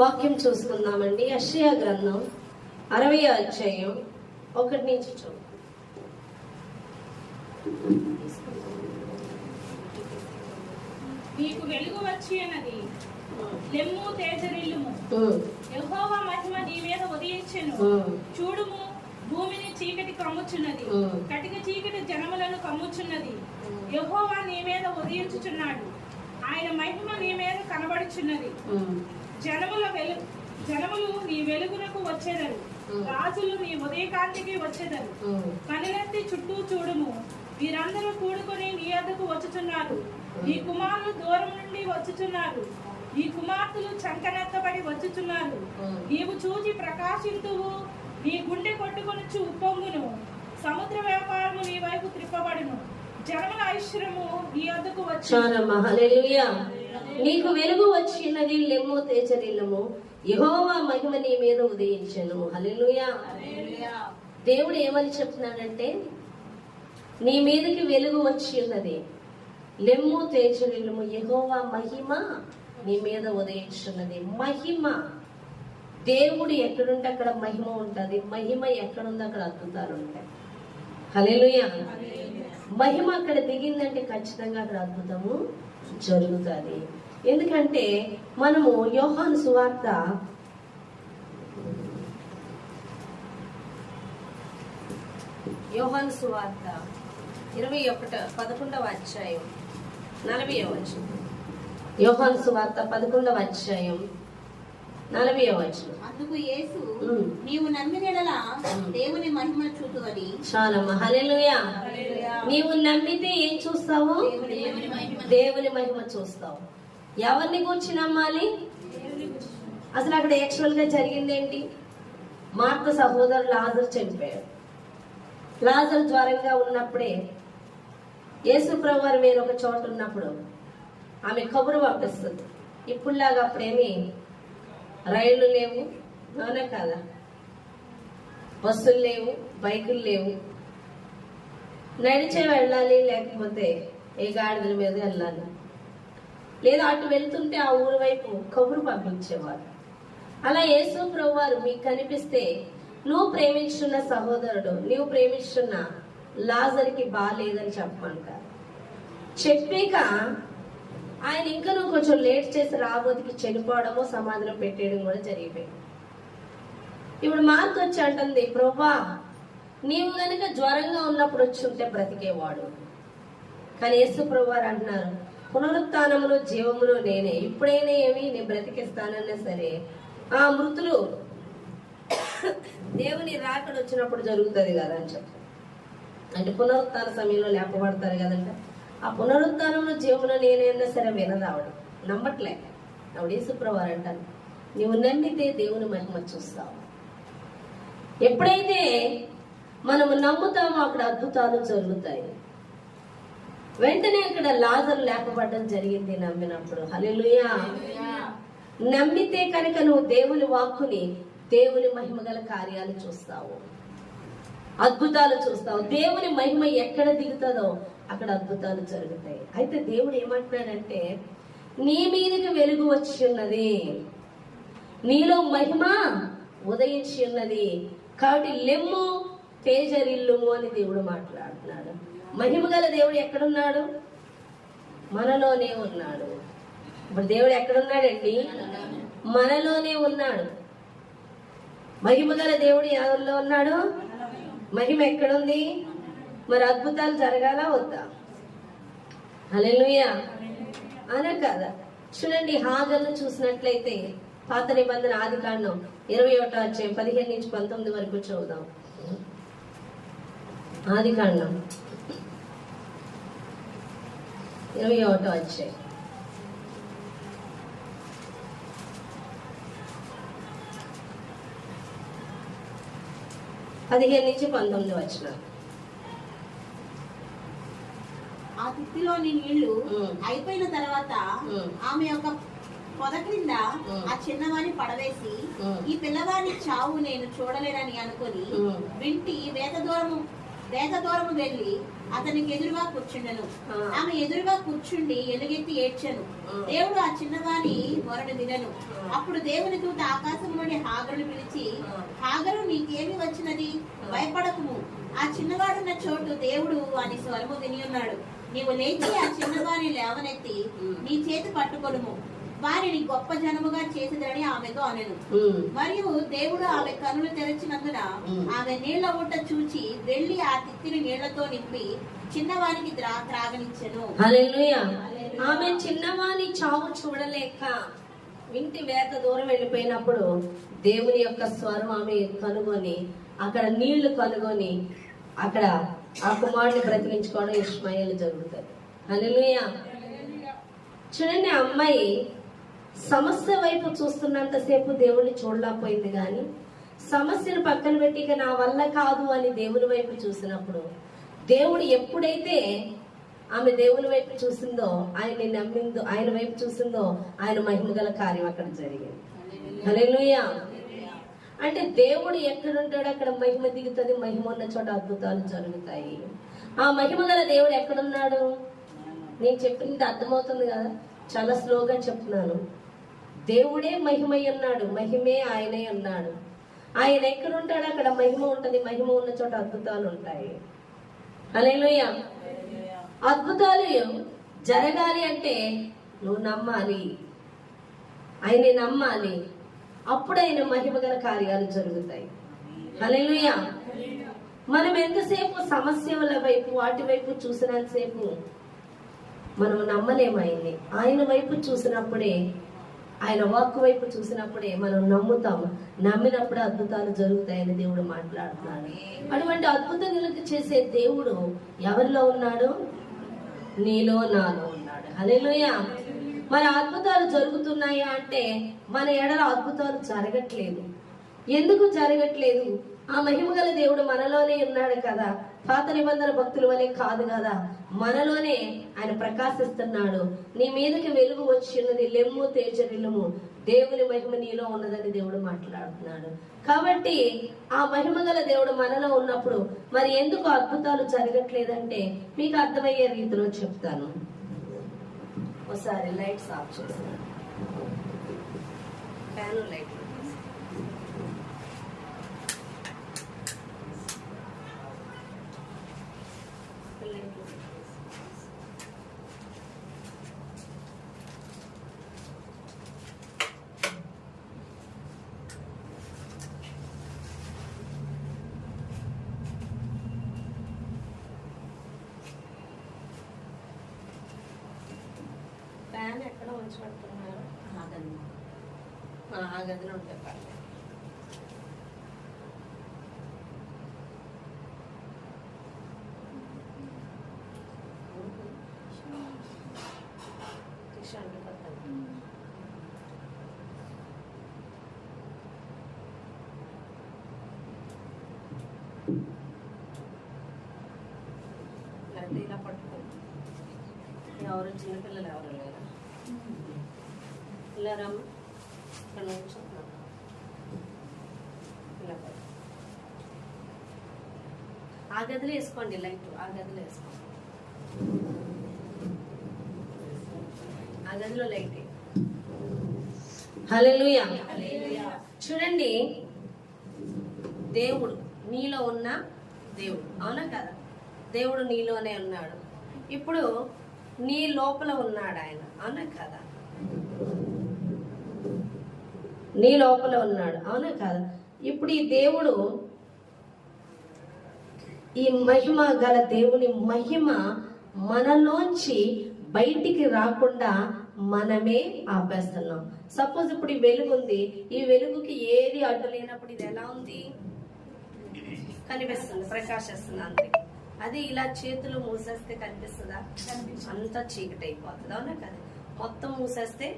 వాక్యం చూసుకుందామండి. యెషయా గ్రంథం 60వ అధ్యాయం 1 నుంచి చూద్దాం. నీకు వెలుగు వచ్చి అన్నది, లెమ్ము తేజరిల్లుము, యెహోవా మహిమ నీ మీద ఉదయించెను. చూడుము, భూమిని చీకటి కమ్ముచున్నది, కటిక చీకటి జనములను కమ్ముచున్నది. యెహోవా నీ మీద ఉదయించుచున్నాడు, ఆయన మహిమ నీ మీద కనబడుచున్నది. జనములు నీ వెలుగునకు వచ్చేదరు, రాజులు నీ ఉదయకాంతికి వచ్చేదరు. కనులెత్తి చుట్టూ చూడుము, వీరందరూ కూడుకొని నీ యొద్దకు వచ్చుచున్నారు. నీ కుమారులు దూరం నుండి వచ్చుచున్నారు, నీ కుమార్తెలు చంకనెత్తబడి వచ్చుచున్నారు. నీవు చూచి ప్రకాశింతువు, నీ గుండె కొట్టుకొనుచు ఉప్పొంగును. సముద్ర వ్యాపారము నీ వైపు త్రిప్పబడును, జనముల ఐశ్వర్యము నీ యొద్దకు వచ్చును. హల్లెలూయా. నీకు వెలుగు వచ్చినది, లెమ్ము తేజరిల్లుము, యెహోవా మహిమ నీ మీద ఉదయించెను. హల్లెలూయా. దేవుడు ఏమని చెప్తున్నాడంటే, నీ మీదకి వెలుగు వచ్చి ఉన్నది, లెమ్ము తేజరిల్లుము, యెహోవా మహిమ నీ మీద ఉదయించున్నది. మహిమ, దేవుడు ఎక్కడుంటే అక్కడ మహిమ ఉంటది. మహిమ ఎక్కడుందో అక్కడ అద్భుతాలు ఉంటాయి. హల్లెలూయా. మహిమ అక్కడ దిగిందంటే ఖచ్చితంగా అక్కడ అద్భుతము జరుగుతుంది. ఎందుకంటే మనము యోహాను సువార్త 11వ అధ్యాయం 40వ వచనం. యోహాను సువార్త 11వ అధ్యాయం 40వ వచనం. అందుకు యేసు, నీవు నమ్మిన యెడల దేవుని మహిమ చూతువని. చాలమ్మా. హల్లెలూయా. నీవు నమ్మితే ఏం చూస్తావు? దేవుని మహిమ చూస్తావు. ఎవరిని గురించి నమ్మాలి? అసలు అక్కడ యాక్చువల్ గా జరిగింది ఏంటి? మార్త సహోదరుడు లాజరు చనిపోయాడు. లాజరు జ్వరంగా ఉన్నప్పుడే యేసు ప్రభువు వారు వేరొక చోట ఉన్నప్పుడు ఆమె కబురు పంపిస్తుంది. ఇప్పుడులాగా అప్పుడేమి రైళ్లు లేవు, అవునా కాదా? బస్సులు లేవు, బైకులు లేవు. నడిచే వెళ్ళాలి, లేకపోతే ఏ గాడిదల మీద వెళ్ళాలి, లేదా అటు వెళ్తుంటే ఆ ఊరి వైపు కబురు పంపించేవారు. అలా యేసు ప్రభు వారు మీకు కనిపిస్తే, నువ్వు ప్రేమించున్న సహోదరుడు, నువ్వు ప్రేమించున్న లాజర్కి బాగాలేదని చెప్పమంటారు. చెప్పాక ఆయన ఇంకా నువ్వు కొంచెం లేట్ చేసి రాబోతికి చనిపోవడమో సమాధిలో పెట్టేయడం కూడా జరిగిపోయింది. ఇప్పుడు మార్త వచ్చి అంటుంది, ప్రభువా నీవు గనుక జ్వరంగా ఉన్నప్పుడు వచ్చి ఉంటే బ్రతికేవాడు. కానీ యేసు ప్రభు వారు అంటున్నారు, పునరుత్థానమును జీవమును నేనే, ఇప్పుడైనా ఏమి నేను బ్రతికిస్తానన్నా సరే ఆ మృతులు దేవుని రాకడ వచ్చినప్పుడు జరుగుతుంది కదా అని చెప్పి, అంటే పునరుత్థాన సమయంలో లేపబడతారు కదంట. ఆ పునరుత్థానంలో జీవమును నేనైనా సరే వినదావడం నమ్మట్లే. ఆవిడ యేసు ప్రభు వారు అంటారు, నువ్వు నమ్మితే దేవుని మహిమ చూస్తావు. ఎప్పుడైతే మనము నమ్ముతామో అక్కడ అద్భుతాలు జరుగుతాయి. వెంటనే అక్కడ లాజరు లేపబడడం జరిగింది నమ్మినప్పుడు. హల్లెలూయా. నమ్మితే కనుక నువ్వు దేవుని వాక్కుని, దేవుని మహిమ గల కార్యాలు చూస్తావు, అద్భుతాలు చూస్తావు. దేవుని మహిమ ఎక్కడ దిగుతుందో అక్కడ అద్భుతాలు జరుగుతాయి. అయితే దేవుడు ఏమంటున్నాడంటే, నీ మీదకి వెలుగు వచ్చి ఉన్నది, నీలో మహిమ ఉదయించి ఉన్నది, కాబట్టి లెమ్ము తేజరిల్లుము అని దేవుడు మాట్లాడుతున్నాడు. మహిమ గల దేవుడు ఎక్కడున్నాడు? మనలోనే ఉన్నాడు. ఇప్పుడు దేవుడు ఎక్కడున్నాడండి? మనలోనే ఉన్నాడు. మహిమ గల దేవుడు ఎవరిలో ఉన్నాడు? మహిమ ఎక్కడుంది? మరి అద్భుతాలు జరగాలా వద్దా? హల్లెలూయా. అనా కాదా? చూడండి, హాగర్ను చూసినట్లయితే పాత నిబంధన ఆదికాండం 21వ అధ్యాయం 15 నుంచి 19 వరకు చూద్దాం. ఆదికాండం 21వ అధ్యాయం 15 నుంచి 19 వచనాలు. ఆ తిత్తిలోని నీళ్లు అయిపోయిన తర్వాత ఆమె యొక్క పొద క్రింద ఆ చిన్నవాణి పడవేసి, ఈ పిల్లవాని చావు నేను చూడలేనని అనుకుని వింటి వేత దూరము వేద దూరము వెళ్లి అతనికి ఎదురుగా కూర్చుండెను. ఆమె ఎదురుగా కూర్చుండి ఎలుగెత్తి ఏడ్చెను. దేవుడు ఆ చిన్నవాని మొరను వినెను. అప్పుడు దేవుని దూత ఆకాశం నుండి హాగరును పిలిచి, హాగరు, నీకేమి వచ్చినది? భయపడకుము, ఆ చిన్నవాడున్న చోటు దేవుడు అని స్వరము విని ఉన్నాడు. నీవు లేచి ఆ చిన్నవాని లేవనెత్తి నీ చేతి పట్టుకొనుము, వారిని గొప్ప జనముగా చేసేదని ఆమెతో అనెను. మరియు దేవుడు ఆమె కనులు తెరచినందున ఆమె నీళ్ల ఊట చూచి వెళ్లి ఆ తిత్తిని నీళ్లతో నింపి చిన్నవానికి త్రాగనిచ్చెను. హల్లెలూయా. ఆమె చిన్నవాని చావు చూడలేక ఇంటి వేత దూరం వెళ్ళిపోయినప్పుడు దేవుని యొక్క స్వరం ఆమె కనుగొని అక్కడ నీళ్లు కనుగొని అక్కడ ఆ కుమారుని బ్రతికించుకోవడం ఇష్మాయేలు జరుగుతుంది. హల్లెలూయా. చూడండి, అమ్మాయి సమస్య వైపు చూస్తున్నంతసేపు దేవుణ్ణి చూడలేకపోయింది, కానీ సమస్యను పక్కన పెట్టి ఇక నా వల్ల కాదు అని దేవుని వైపు చూసినప్పుడు దేవుడు ఎప్పుడైతే ఆమె దేవుని వైపు చూసిందో, ఆయన్ని నమ్మిందో, ఆయన వైపు చూసిందో, ఆయన మహిమగల కార్యం అక్కడ జరిగింది. హల్లెలూయా. అంటే దేవుడు ఎక్కడుంటాడో అక్కడ మహిమ దిగుతుంది, మహిమ ఉన్న చోట అద్భుతాలు జరుగుతాయి. ఆ మహిమగల దేవుడు ఎక్కడున్నాడు? నేను చెప్పింది అర్థమవుతుంది కదా, చాలా స్లోగా చెప్తున్నాను. దేవుడే మహిమై ఉన్నాడు, మహిమే ఆయనే ఉన్నాడు. ఆయన ఎక్కడుంటాడో అక్కడ మహిమ ఉంటది, మహిమ ఉన్న చోట అద్భుతాలు ఉంటాయి. హల్లెలూయా. అద్భుతాలు జరగాలి అంటే నువ్వు నమ్మాలి, ఆయన్ని నమ్మాలి, అప్పుడు ఆయన మహిమగల కార్యాలు జరుగుతాయి. హల్లెలూయా. మనం ఎంతసేపు సమస్యల వైపు వాటి వైపు చూసినంతసేపు మనం నమ్మలేము ఆయన్ని. ఆయన వైపు చూసినప్పుడే, ఆయన వాక్ వైపు చూసినప్పుడే మనం నమ్ముతాము. నమ్మినప్పుడే అద్భుతాలు జరుగుతాయని దేవుడు మాట్లాడుతున్నాడు. అటువంటి అద్భుతాలకు చేసే దేవుడు ఎవరిలో ఉన్నాడు? నీలో, నాలో ఉన్నాడు. హల్లెలూయా. మరి అద్భుతాలు జరుగుతున్నాయా అంటే మన ఎడల అద్భుతాలు జరగట్లేదు. ఎందుకు జరగట్లేదు? ఆ మహిమగల దేవుడు మనలోనే ఉన్నాడు కదా, పాత నిబంధన భక్తుల వలె కాదు కదా, మనలోనే ఆయన ప్రకాశిస్తున్నాడు. నీ మీదకి వెలుగు వచ్చి ఉన్నది, లెమ్ము తేజరిల్లుము, దేవుని మహిమ నీలో ఉన్నదని దేవుడు మాట్లాడుతున్నాడు. కాబట్టి ఆ మహిమగల దేవుడు మనలో ఉన్నప్పుడు మరి ఎందుకు అద్భుతాలు జరగట్లేదంటే మీకు అర్థమయ్యే రీతిలో చెప్తాను. ఒకసారి లైట్స్ ఆఫ్ చేస్తాను, ఫ్యాన్ లైట్. ఫ్యాన్ ఎక్కడ ఉంచబడుతున్నారు? ఆ గదిలో ఉంటే పర్లేదు. ఇలా పట్టుకో. ఎవరు చిన్నపిల్లలు ఎవరు లేరా? ఇలా రమ్మ, ఇక్కడ నుంచున్నాం. ఇలా పట్టు. ఆ గదిలో వేసుకోండి లైట్, ఆ గదిలో వేసుకోండి, ఆ గదిలో లైట్. హల్లెలూయా. చూడండి, దేవుడు నీలో ఉన్న దేవుడు, అవునా కదా? దేవుడు నీలోనే ఉన్నాడు. ఇప్పుడు నీ లోపల ఉన్నాడు ఆయన, అవునా కదా? నీ లోపల ఉన్నాడు, అవునా కదా? ఇప్పుడు ఈ దేవుడు, ఈ మహిమ గల దేవుని మహిమ మనలోంచి బయటికి రాకుండా మనమే ఆపేస్తున్నాం. సపోజ్ ఇప్పుడు ఈ వెలుగు ఉంది, ఈ వెలుగుకి ఏది అడ్డు లేనప్పుడు ఇది ఎలా ఉంది? కనిపిస్తుంది, ప్రకాశిస్తుంది అంతే. అది ఇలా చేతులు మూసేస్తే కనిపిస్తుందా? అంతా చీకటి అయిపోతుంది, అవునా కదా? మొత్తం మూసేస్తే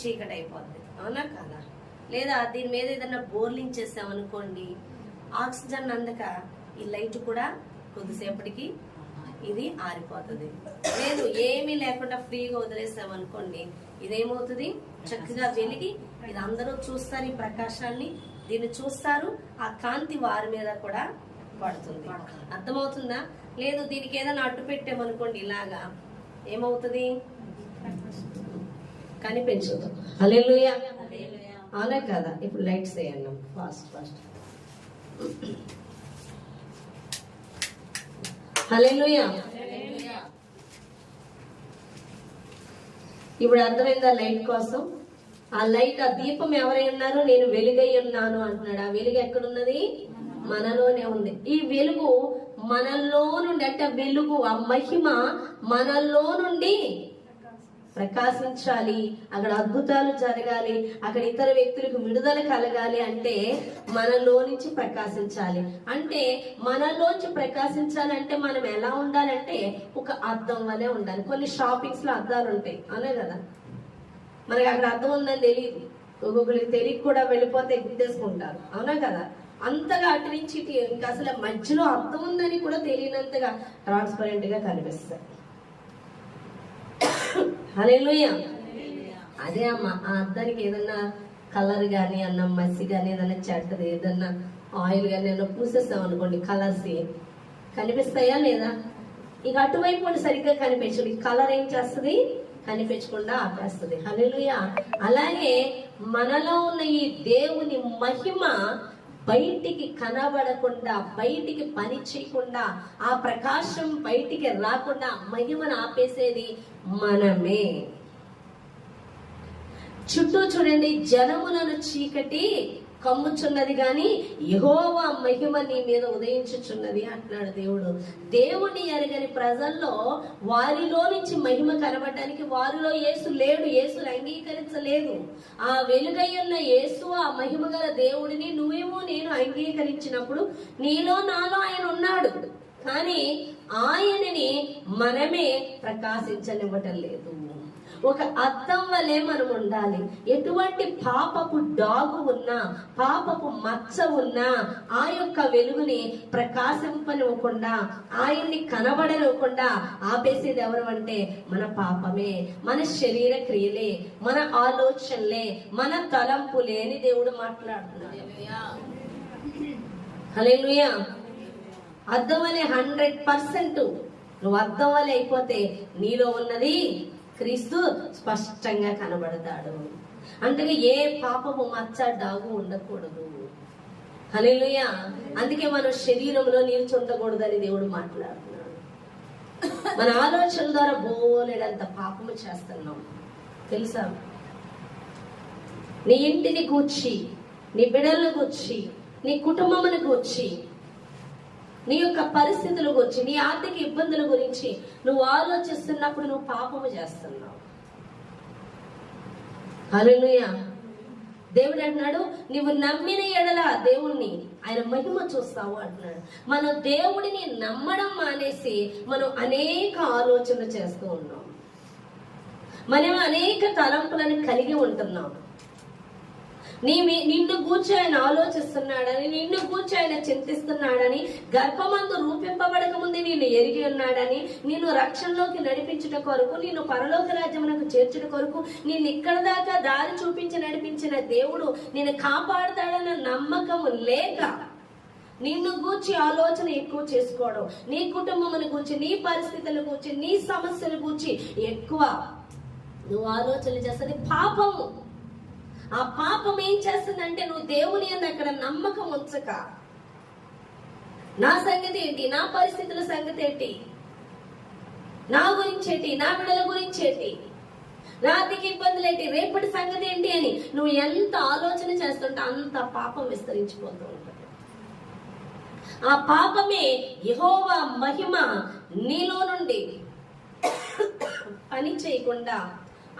చీకటి అయిపోద్ది, అవునా కదా? లేదా దీని మీద ఏదైనా బోర్లింగ్ చేసామనుకోండి, ఆక్సిజన్ అందక ఈ లైట్ కూడా కొద్దిసేపటికి ఇది ఆరిపోతుంది. లేదు, ఏమీ లేకుండా ఫ్రీగా వదిలేసామనుకోండి, ఇదేమవుతుంది? చక్కగా వెలిగి ఇది అందరూ చూస్తారు, ఈ ప్రకాశాన్ని దీన్ని చూస్తారు, ఆ కాంతి వారి మీద కూడా పడుతుంది. అర్థమవుతుందా? లేదు దీనికి ఏదైనా అడ్డు పెట్టామనుకోండి ఇలాగా, ఏమవుతుంది? కనిపించదు. హల్లెలూయా, అవునా కదా? ఇప్పుడు లైట్స్ వేయండి ఫాస్ట్ ఫాస్ట్. హల్లెలూయా. ఇప్పుడు అర్థమైందా లైట్ కోసం? ఆ లైట్, ఆ దీపం ఎవరై ఉన్నారు? నేను వెలుగై ఉన్నాను అంటున్నాడు. ఆ వెలుగు ఎక్కడున్నది? మనలోనే ఉంది. ఈ వెలుగు మనలో నుండి, అంటే వెలుగు, ఆ మహిమ మనలో నుండి ప్రకాశించాలి. అక్కడ అద్భుతాలు జరగాలి, అక్కడ ఇతర వ్యక్తులకు విడుదల కలగాలి అంటే మనలో నుంచి ప్రకాశించాలి. అంటే మనలోంచి ప్రకాశించాలంటే మనం ఎలా ఉండాలంటే ఒక అద్దం వలె ఉండాలి. కొన్ని షాపింగ్స్ లో అద్దాలు ఉంటాయి, అవునే కదా? మనకి అక్కడ అద్దం ఉందని తెలియదు, ఒక్కొక్కరికి తెలియక కూడా వెళ్ళిపోతే గుర్తేసుకుంటారు, అవునా కదా? అంతగా అటు నుంచి ఇంకా అసలు మధ్యలో అద్దం ఉందని కూడా తెలియనంతగా ట్రాన్స్పరెంట్ గా కనిపిస్తాయి. హల్లెలూయా. అదే అమ్మ, ఆ అద్దానికి ఏదన్నా కలర్ గాని అన్న మసి గాని ఏదన్నా చెడ్డది ఏదన్నా ఆయిల్ గాని ఏదన్నా పూసేస్తాం అనుకోండి, కలర్స్ కనిపిస్తాయా లేదా? ఇక అటువైపు సరిగ్గా కనిపించదు, కలర్ ఏం చేస్తుంది? కనిపించకుండా ఆపేస్తుంది. హల్లెలూయా. అలాగే మనలో ఉన్న ఈ దేవుని మహిమ బయటికి కనబడకుండా, బయటికి పని చేయకుండా, ఆ ప్రకాశం బయటికి రాకుండా మహిమను ఆపేసేది మనమే. చుట్టూ చూడండి, జనములను చీకటి కమ్ముచున్నది గాని యెహోవా మహిమ నీ మీద ఉదయించుచున్నది అంటున్నాడు దేవుడు. దేవుని ఎరగని ప్రజల్లో వారిలో నుంచి మహిమ కనబడడానికి వారిలో యేసు లేడు, యేసుని అంగీకరించలేదు. ఆ వెలుగై ఉన్న యేసు, ఆ మహిమ గల దేవుడిని నువ్వేమో నేను అంగీకరించినప్పుడు నీలో నాలో ఆయన ఉన్నాడు. కానీ ఆయనని మనమే ప్రకాశించనివ్వటం లేదు. ఒక అద్దం వలె మనం ఉండాలి. ఎటువంటి పాపపు డాగు ఉన్నా, పాపపు మచ్చ ఉన్నా ఆ యొక్క వెలుగుని ప్రకాశింపనివ్వకుండా, ఆయన్ని కనబడనివ్వకుండా ఆపేసేది ఎవరు అంటే మన పాపమే, మన శరీర క్రియలే, మన ఆలోచనలే, మన తలంపులే అని దేవుడు మాట్లాడుతున్నాడు. హల్లెలూయా. అద్దం వలె 100% నువ్వు అద్దం వలె అయిపోతే నీలో ఉన్నది క్రీస్తు స్పష్టంగా కనబడతాడు. అంటే ఏ పాపము మచ్చ డాగు ఉండకూడదు. హల్లెలూయా. అందుకే మనం శరీరంలో నిల్చుండకూడదని దేవుడు మాట్లాడుతున్నాడు. మన ఆలోచన ద్వారా బోలెడంత పాపము చేస్తున్నాం తెలుసా? నీ ఇంటిని గూర్చి, నీ బిడ్డలను గూర్చి, నీ కుటుంబమును గూర్చి, నీ యొక్క పరిస్థితుల గురించి, నీ ఆర్థిక ఇబ్బందుల గురించి నువ్వు ఆలోచిస్తున్నప్పుడు నువ్వు పాపము చేస్తున్నావు. హల్లెలూయా. దేవుడు అంటున్నాడు, నువ్వు నమ్మిన ఎడల దేవుణ్ణి, ఆయన మహిమ చూస్తావు అంటున్నాడు. మనం దేవుడిని నమ్మడం మానేసి మనం అనేక ఆలోచనలు చేస్తూ ఉన్నాం. మనం అనేక తలంపులను కలిగి ఉంటున్నాం. నిన్ను గూర్చి ఆయన ఆలోచిస్తున్నాడని, నిన్ను గూర్చి ఆయన చింతిస్తున్నాడని, గర్భమందు రూపింపబడక ముందే నిన్ను ఎరిగి ఉన్నాడని, నిన్ను రక్షణలోకి నడిపించుట కొరకు, నిన్ను పరలోక రాజ్యమునకు చేర్చుట కొరకు, నిన్ను ఇక్కడ దాకా దారి చూపించి నడిపించిన దేవుడు నిన్ను కాపాడుతాడన్న నమ్మకము లేక నిన్ను గూర్చి ఆలోచన ఎక్కువ చేసుకోవడం, నీ కుటుంబమును గూర్చి, నీ పరిస్థితుల గూర్చి, నీ సమస్యల గూర్చి ఎక్కువ నువ్వు ఆలోచనలు చేస్తుంది పాపము. ఆ పాపం ఏం చేస్తుందంటే నువ్వు దేవుని యందు అక్కడ నమ్మకం ఉంచక, నా సంగతి ఏంటి, నా పరిస్థితుల సంగతి ఏంటి, నా గురించి ఏంటి, నా బిడ్డల గురించి ఏంటి, నా ఆర్థిక ఇబ్బందులు ఏంటి, రేపటి సంగతి ఏంటి అని నువ్వు ఎంత ఆలోచన చేస్తుంటే అంత పాపం విస్తరించిపోతూ ఉంటుంది. ఆ పాపమే యెహోవా మహిమ నీలో నుండి పని చేయకుండా,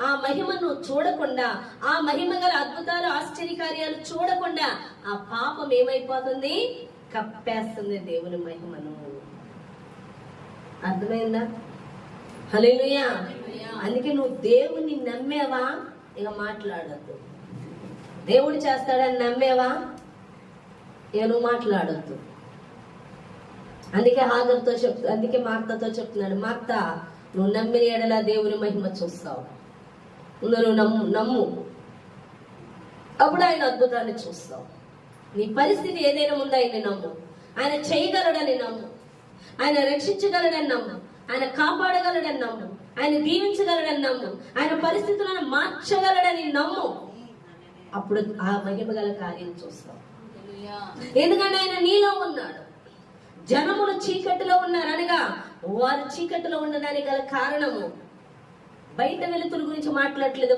ఆ మహిమను చూడకుండా, ఆ మహిమ గల అద్భుతాలు ఆశ్చర్యకార్యాలు చూడకుండా ఆ పాపం ఏమైపోతుంది? కప్పేస్తుంది దేవుని మహిమను. అర్థమైందా? హల్లెలూయా. అందుకే నువ్వు దేవుని నమ్మేవా? ఇక మాట్లాడద్దు. దేవుడు చేస్తాడని నమ్మేవా? ఇక నువ్వు మాట్లాడద్దు. అందుకే హాగర్తో అందుకే మార్తతో చెప్తున్నాడు, మార్త నువ్వు నమ్మిన ఎడల దేవుని మహిమ చూస్తావు. నువ్వు నమ్ము, అప్పుడు ఆయన అద్భుతాన్ని చూస్తావు. నీ పరిస్థితి ఏదైనా ముందు ఆయన్ని నమ్ము. ఆయన చేయగలడని నమ్ము, ఆయన రక్షించగలడని నమ్ము, ఆయన కాపాడగలడని నమ్ము, ఆయన దీవించగలడని నమ్ము, ఆయన పరిస్థితులను మార్చగలడని నమ్ము. అప్పుడు ఆ మహిమ గల కార్యం చూస్తాం. ఎందుకంటే ఆయన నీలో ఉన్నాడు. జనములు చీకటిలో ఉన్నారు అనగా వారు చీకటిలో ఉండడానికి గల కారణము బయట వెలుతురు గురించి మాట్లాడట్లేదు.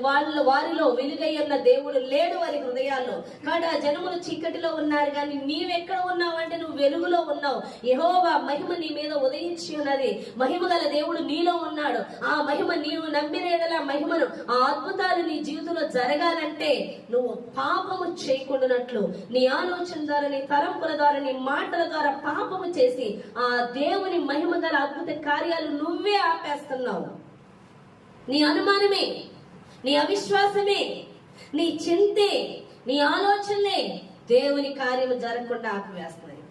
వారిలో వెలుగై ఉన్న దేవుడు లేడు వారి హృదయాల్లో. కాబట్టి ఆ జనములు చీకటిలో ఉన్నారు, కానీ నీవెక్కడ ఉన్నావు అంటే నువ్వు వెలుగులో ఉన్నావు. యెహోవా మహిమ నీ మీద ఉదయించి ఉన్నది. మహిమ గల దేవుడు నీలో ఉన్నాడు. ఆ మహిమ నీవు నమ్మిన యెడల మహిమను, ఆ అద్భుతాలు నీ జీవితంలో జరగాలంటే నువ్వు పాపము చేయకుండానట్లు నీ ఆలోచన ద్వారా, నీ తలంపుల ద్వారా, నీ మాటల ద్వారా పాపము చేసి ఆ దేవుని మహిమ గల అద్భుత కార్యాలు నువ్వే ఆపేస్తున్నావు. నీ అనుమానమే, నీ అవిశ్వాసమే, నీ చింతే, నీ ఆలోచనలే దేవుని కార్యము జరగకుండా ఆపివేస్తున్నాయి.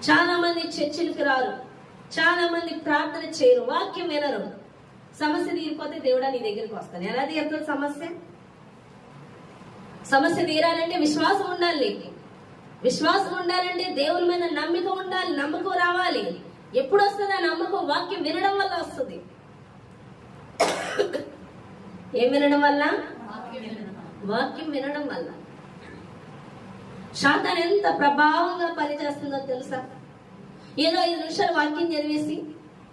చాలా మంది చర్చిలకు రారు, చాలా మంది ప్రార్థన చేయరు, వాక్యం వినరు. సమస్య తీరిపోతే దేవుడా నీ దగ్గరికి వస్తాను. ఎలా తీరుతుంది సమస్య? సమస్య తీరాలంటే విశ్వాసం ఉండాలి. విశ్వాసం ఉండాలంటే దేవుని మీద నమ్మిక ఉండాలి, నమ్మకం రావాలి. ఎప్పుడు వస్తుంది ఆ నమ్మకం? వాక్యం వినడం వల్ల వస్తుంది. ఏం వినడం వల్ల? వాక్యం వినడం వల్ల. శాతాన్ ఎంత ప్రభావంగా పనిచేస్తుందో తెలుసా? ఏదో 5 నిమిషాలు వాక్యం చదివేసి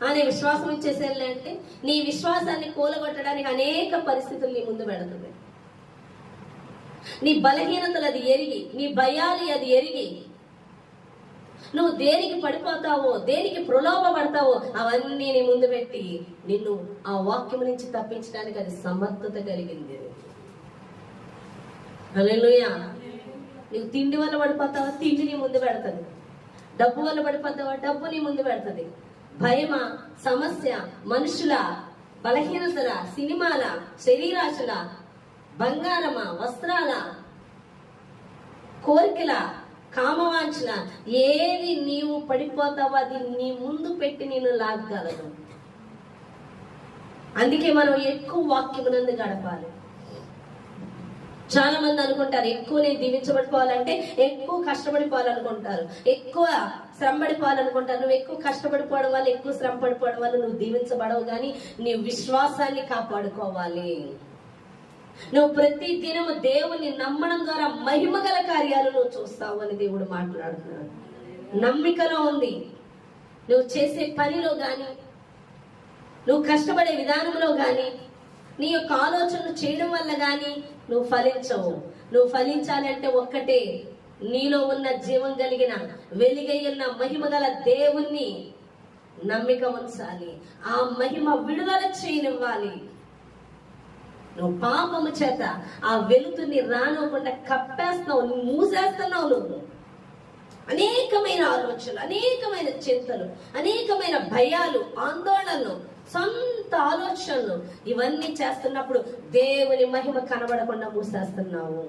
అనే విశ్వాసం ఇచ్చేసేయాలి అంటే నీ విశ్వాసాన్ని కూలగొట్టడానికి అనేక పరిస్థితులు నీ ముందు పెడుతుంది. నీ బలహీనతలు అది ఎరిగి, నీ భయాలు అది ఎరిగి, నువ్వు దేనికి పడిపోతావో, దేనికి ప్రలోభపడతావో అవన్నీ నీ ముందు పెట్టి నిన్ను ఆ వాక్యం నుంచి తప్పించడానికి అది సమర్థత కలిగింది. హల్లెలూయా. నువ్వు తిండి వల్ల పడిపోతావా? తిండి నీ ముందు పెడుతుంది. డబ్బు వల్ల పడిపోతావా? డబ్బు నీ ముందు పెడుతుంది. భయమ, సమస్య, మనుషుల బలహీనతల, సినిమాల, శరీరాశుల, బంగారమా, వస్త్రాల, కోరికల, కామవాంఛల, ఏది నీవు పడిపోతావో అది నీ ముందు పెట్టి నేను లాగగలదు. అందుకే మనం ఎక్కువ వాక్యమునందు గడపాలి. చాలా మంది అనుకుంటారు ఎక్కువ నేను దీవించబడిపోవాలంటే ఎక్కువ కష్టపడిపోవాలనుకుంటారు, ఎక్కువ శ్రమ పడిపోవాలనుకుంటారు. నువ్వు ఎక్కువ కష్టపడిపోవడం వల్ల, ఎక్కువ శ్రమ పడిపోవడం వల్ల నువ్వు దీవించబడవు, కానీ నీ విశ్వాసాన్ని కాపాడుకోవాలి. నువ్వు ప్రతి దినము దేవుని నమ్మడం ద్వారా మహిమ గల కార్యాలు నువ్వు చూస్తావు అని దేవుడు మాట్లాడుతున్నాడు. నమ్మికలో ఉంది. నువ్వు చేసే పనిలో గాని, నువ్వు కష్టపడే విధానంలో గాని, నీ యొక్క ఆలోచనలు చేయడం వల్ల గాని నువ్వు ఫలించవు. నువ్వు ఫలించాలంటే ఒక్కటే, నీలో ఉన్న జీవం కలిగిన వెలుగై ఉన్న మహిమ గల దేవుణ్ణి నమ్మిక ఉంచాలి. ఆ మహిమ విడుదల చేయనివ్వాలి. నువ్వు పాపము చేత ఆ వెలుతుని రానివ్వకుండా కప్పేస్తున్నావు, మూసేస్తున్నావు. నువ్వు అనేకమైన ఆలోచనలు, అనేకమైన చింతలు, అనేకమైన భయాలు, ఆందోళనలు, సొంత ఆలోచనలు ఇవన్నీ చేస్తున్నప్పుడు దేవుని మహిమ కనబడకుండా మూసేస్తున్నావు.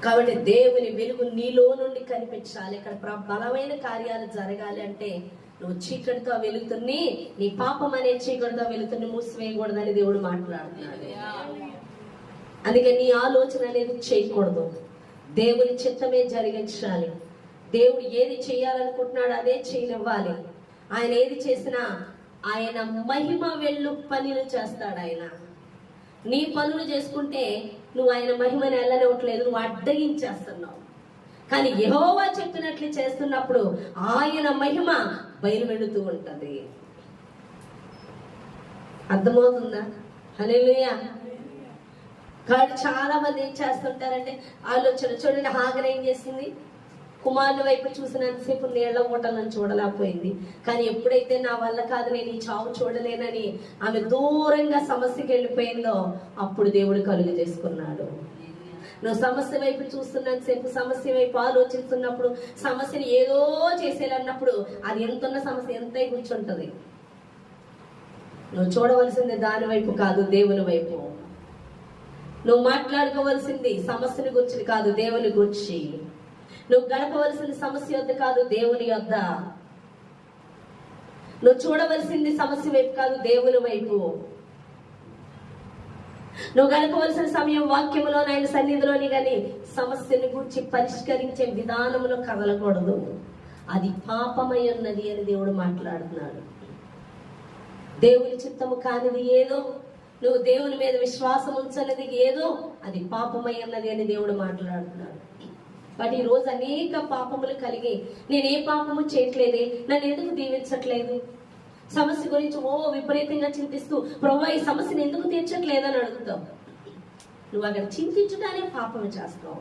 కాబట్టి దేవుని వెలుగు నీలో నుండి కనిపించాలి. ఇక్కడ బలమైన కార్యాలు జరగాలి అంటే నువ్వు చీకటితో వెలుగుతుని, నీ పాపం అనే చీకటితో వెలుగుతుని మూసివేయకూడదని దేవుడు మాట్లాడుతున్నాడు. అందుకే నీ ఆలోచన అనేది చేయకూడదు. దేవుని చిత్తమే జరిగించాలి. దేవుడు ఏది చేయాలనుకుంటున్నాడు అదే చేయనివ్వాలి. ఆయన ఏది చేసినా ఆయన మహిమ వెళ్ళు పనులు చేస్తాడు. ఆయన నీ పనులు చేసుకుంటే నువ్వు ఆయన మహిమని వెళ్ళనివ్వట్లేదు, నువ్వు అడ్డగించేస్తున్నావు. కానీ యెహోవా చెప్పినట్లు చేస్తున్నప్పుడు ఆయన మహిమ బయలు వెళుతూ ఉంటది. అర్థమవుతుందా? హల్లెలూయా. కాబట్టి చాలా మంది ఏం చేస్తుంటారంటే ఆలోచన చూడండి. హాగర్ ఏం చేసింది? కుమారుని వైపు చూసినంతసేపు నీళ్ల ఓటలను చూడలేకపోయింది. కానీ ఎప్పుడైతే నా వల్ల కాదు, నేను ఈ చావు చూడలేనని ఆమె దూరంగా సమస్యకి వెళ్ళిపోయిందో అప్పుడు దేవుడు కలుగు చేసుకున్నాడు. నువ్వు సమస్య వైపు చూస్తున్నంతసేపు, సమస్య వైపు ఆలోచిస్తున్నప్పుడు, సమస్యని ఏదో చేసేయాలన్నప్పుడు అది ఎంతున్న సమస్య ఎంత కూర్చుంటది. నువ్వు చూడవలసింది దాని వైపు కాదు, దేవుని వైపు. నువ్వు మాట్లాడుకోవలసింది సమస్యని గురించి కాదు, దేవుని గురించి. నువ్వు గడపవలసింది సమస్య వద్ద కాదు, దేవుని వద్ద. నువ్వు చూడవలసింది సమస్య వైపు కాదు, దేవుని వైపు. నువ్వు గడపవలసిన సమయం వాక్యములో, ఆయన సన్నిధిలోని కానీ సమస్యను గురించి పరిష్కరించే విధానంలో కదలకూడదు. అది పాపమై ఉన్నది అని దేవుడు మాట్లాడుతున్నాడు. దేవుని చిత్తము కానిది ఏదో, నువ్వు దేవుని మీద విశ్వాసం ఉంచనిది ఏదో, అది పాపమై ఉన్నది అని దేవుడు మాట్లాడుతున్నాడు. బట్ ఈ రోజు అనేక పాపములు కలిగి నేను ఏ పాపము చేయట్లేదే, నన్ను ఎందుకు దీవించట్లేదు, సమస్య గురించి విపరీతంగా చింతిస్తూ ప్రభువా ఈ సమస్యను ఎందుకు తీర్చట్లేదని అడుగుతావు. నువ్వు అక్కడ చింతించడానే పాపం చేస్తావు,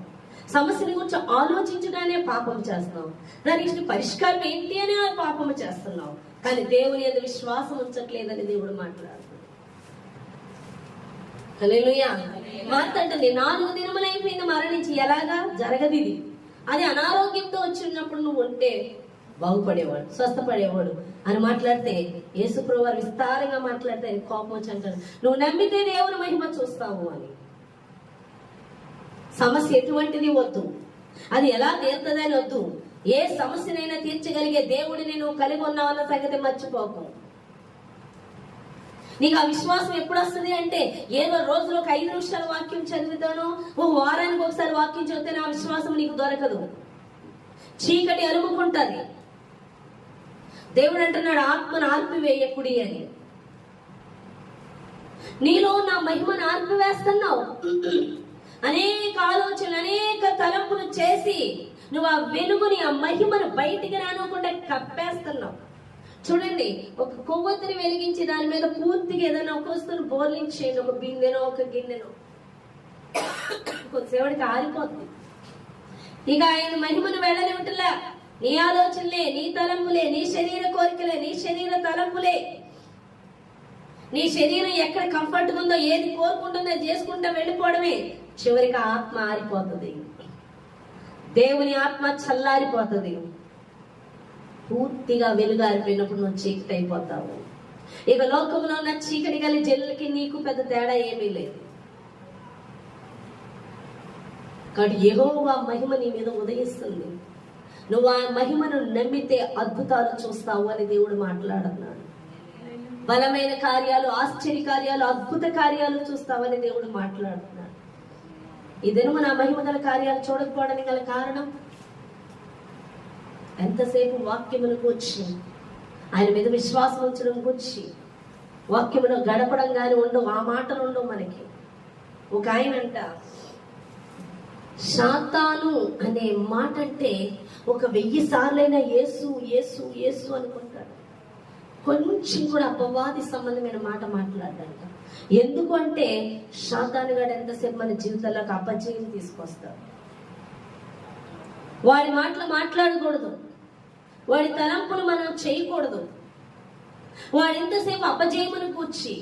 సమస్యని గురించి ఆలోచించడానే పాపం చేస్తావు, దానికి పరిష్కారం ఏంటి అని పాపము చేస్తున్నావు. కానీ దేవుని మీద విశ్వాసం ఉంచట్లేదని దేవుడు మాట్లాడుతున్నాడు. హల్లెలూయా. మార్త అంటే 4 దినములైపోయింది మరణించి, ఎలాగా జరగదు ఇది. అది అనారోగ్యంతో వచ్చినప్పుడు నువ్వు ఉంటే బాగుపడేవాడు, స్వస్థపడేవాడు అని మాట్లాడితే, యేసుప్రభువు వారు విస్తారంగా మాట్లాడితే కోపం వచ్చి అంటాడు, నువ్వు నమ్మితే దేవుని మహిమ చూస్తావు అని. సమస్య ఎటువంటిది వద్దు, అది ఎలా తీరుతుందని వద్దు. ఏ సమస్యనైనా తీర్చగలిగే దేవుడిని నువ్వు కలిగి ఉన్నావన్న సంగతి మర్చిపోకు. నీకు ఆ విశ్వాసం ఎప్పుడు వస్తుంది అంటే, ఏదో రోజులో 5 నిమిషాలు వాక్యం చదివితానో, వారానికి ఒకసారి వాక్యం చదివితే నా విశ్వాసం నీకు దొరకదు. చీకటి అలుముకుంటది. దేవుడు అంటున్నాడు, ఆత్మను ఆర్పివేయకుడి అని. నీలో నా మహిమను ఆర్పివేస్తున్నావు. అనేక ఆలోచనలు, అనేక తలంపులు చేసి నువ్వు ఆ వెలుగుని, ఆ మహిమను బయటికి రానివ్వకుండా కప్పేస్తున్నావు. చూడండి, ఒక కొవ్వొత్తిని వెలిగించి దాని మీద పూర్తిగా ఏదైనా ఒక వస్తువును బోర్లించేయండి, ఒక బిందెనో ఒక గిన్నెనో, కొద్దిసేపటికి ఆరిపోతుంది. ఇక ఆయన మహిమను వెళ్ళనివ్వట్లా. నీ ఆలోచనలే, నీ తలంపులే, నీ శరీర కోరికలే, నీ శరీర తలంపులే, నీ శరీరం ఎక్కడ కంఫర్ట్ ఉందో, ఏది కోరుకుంటుందో చేసుకుంటా వెళ్ళిపోవడమే. చివరికి ఆత్మ ఆరిపోతుంది, దేవుని ఆత్మ చల్లారిపోతుంది. పూర్తిగా వెలుగారిపోయినప్పుడు నువ్వు చీకటి అయిపోతావు. ఇక లోకంలో ఉన్న చీకటి గల జల్లుకి నీకు పెద్ద తేడా ఏమీ లేదు. కాబట్టి యెహోవా మహిమ నీ మీద ఉదయిస్తుంది. నువ్వు ఆ మహిమను నమ్మితే అద్భుతాలు చూస్తావు అని దేవుడు మాట్లాడుతున్నాడు. బలమైన కార్యాలు, ఆశ్చర్య కార్యాలు, అద్భుత కార్యాలు చూస్తావని దేవుడు మాట్లాడుతున్నాడు. ఈ దినము నా మహిమ గల కార్యాలు చూడకపోవడానికి గల కారణం, ఎంతసేపు వాక్యమును కూర్చి, ఆయన మీద విశ్వాసం ఉంచడం కూర్చి, వాక్యములో గడపడం గాని ఉండవు, ఆ మాటలు ఉండవు మనకి. ఒక ఆయన అంట, సాతాను అనే మాట అంటే ఒక 1000 సార్లైనా యేసు యేసు యేసు అనుకుంటాడు. కొంచెం కూడా అపవాది సంబంధమైన మాట మాట్లాడాడు. ఎందుకు అంటే సాతాను గాడు ఎంతసేపు మన జీవితాలకు అపజయం తీసుకొస్తాడు. వాడి మాటలు మాట్లాడకూడదు, వాడి తలంపులు మనం చేయకూడదు. వాడు ఎంతసేపు అపజయమును కూర్చి,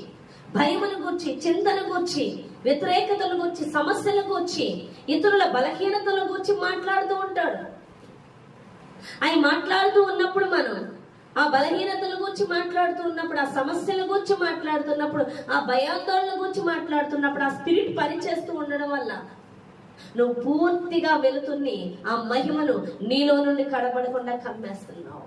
భయమును కూర్చి, చింతను కూర్చి, వ్యతిరేకతలు కూర్చి, సమస్యల కూర్చి, ఇతరుల బలహీనతల గురించి మాట్లాడుతూ ఉంటాడు. ఆయన మాట్లాడుతూ ఉన్నప్పుడు మనం ఆ బలహీనతల గురించి మాట్లాడుతూ ఉన్నప్పుడు, ఆ సమస్యల గురించి మాట్లాడుతున్నప్పుడు, ఆ భయాందోళన గురించి మాట్లాడుతున్నప్పుడు, ఆ స్పిరిట్ పనిచేస్తూ ఉండడం వల్ల నువ్వు పూర్తిగా వెలుతుని ఆ మహిమను నీలో నుండి కడబడకుండా కమ్మేస్తున్నావు.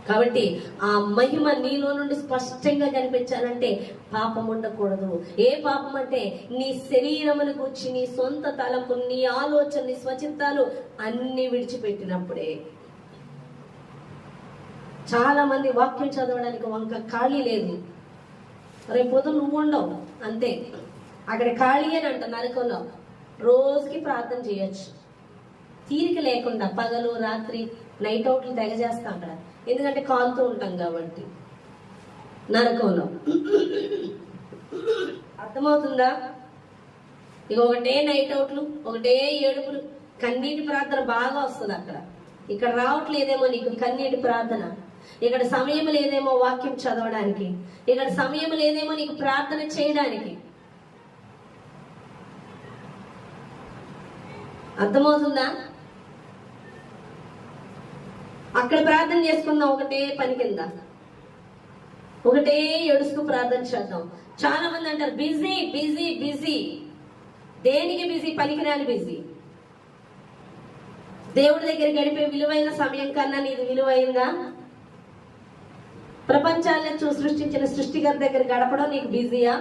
కాబట్టి ఆ మహిమ నీలో నుండి స్పష్టంగా కనిపించాలంటే పాపం ఉండకూడదు. ఏ పాపం అంటే నీ శరీరమును గురించి, నీ సొంత తలంపు, నీ ఆలోచన, నీ స్వచింతాలు అన్ని విడిచిపెట్టినప్పుడే. చాలా మంది వాక్యం చదవడానికి వంక ఖాళీ లేదు. రేపు పొద్దున నువ్వు ఉండవు అంతే, అక్కడ ఖాళీ అని అంట నరకంలో. రోజుకి ప్రార్థన చేయొచ్చు, తీరిక లేకుండా పగలు రాత్రి నైట్ అవుట్లు తెగ చేస్తాం అక్కడ. ఎందుకంటే కాలుతూ ఉంటాం కాబట్టి నరకంలో. అర్థమవుతుందా? ఇక ఒకటే నైట్ అవుట్లు, ఒకటే ఏడుపులు, కన్నీటి ప్రార్థన బాగా వస్తుంది అక్కడ. ఇక్కడ రావట్లేదేమో నీకు కన్నీటి ప్రార్థన, ఇక్కడ సమయం లేదేమో వాక్యం చదవడానికి, ఇక్కడ సమయం లేదేమో నీకు ప్రార్థన చేయడానికి. అర్థమవుతుందా? అక్కడ ప్రార్థన చేసుకుందాం ఒకటే పని కింద, ఒకటే ఏడుస్తూ ప్రార్థన చేద్దాం. చాలా మంది అంటారు బిజీ బిజీ బిజీ. దేనికి బిజీ? పనికిరాని బిజీ. దేవుడి దగ్గర గడిపే విలువైన సమయం కన్నా నీది విలువైందా? ప్రపంచాన్ని సృష్టించిన సృష్టికర్త దగ్గర గడపడం నీకు బిజీయా?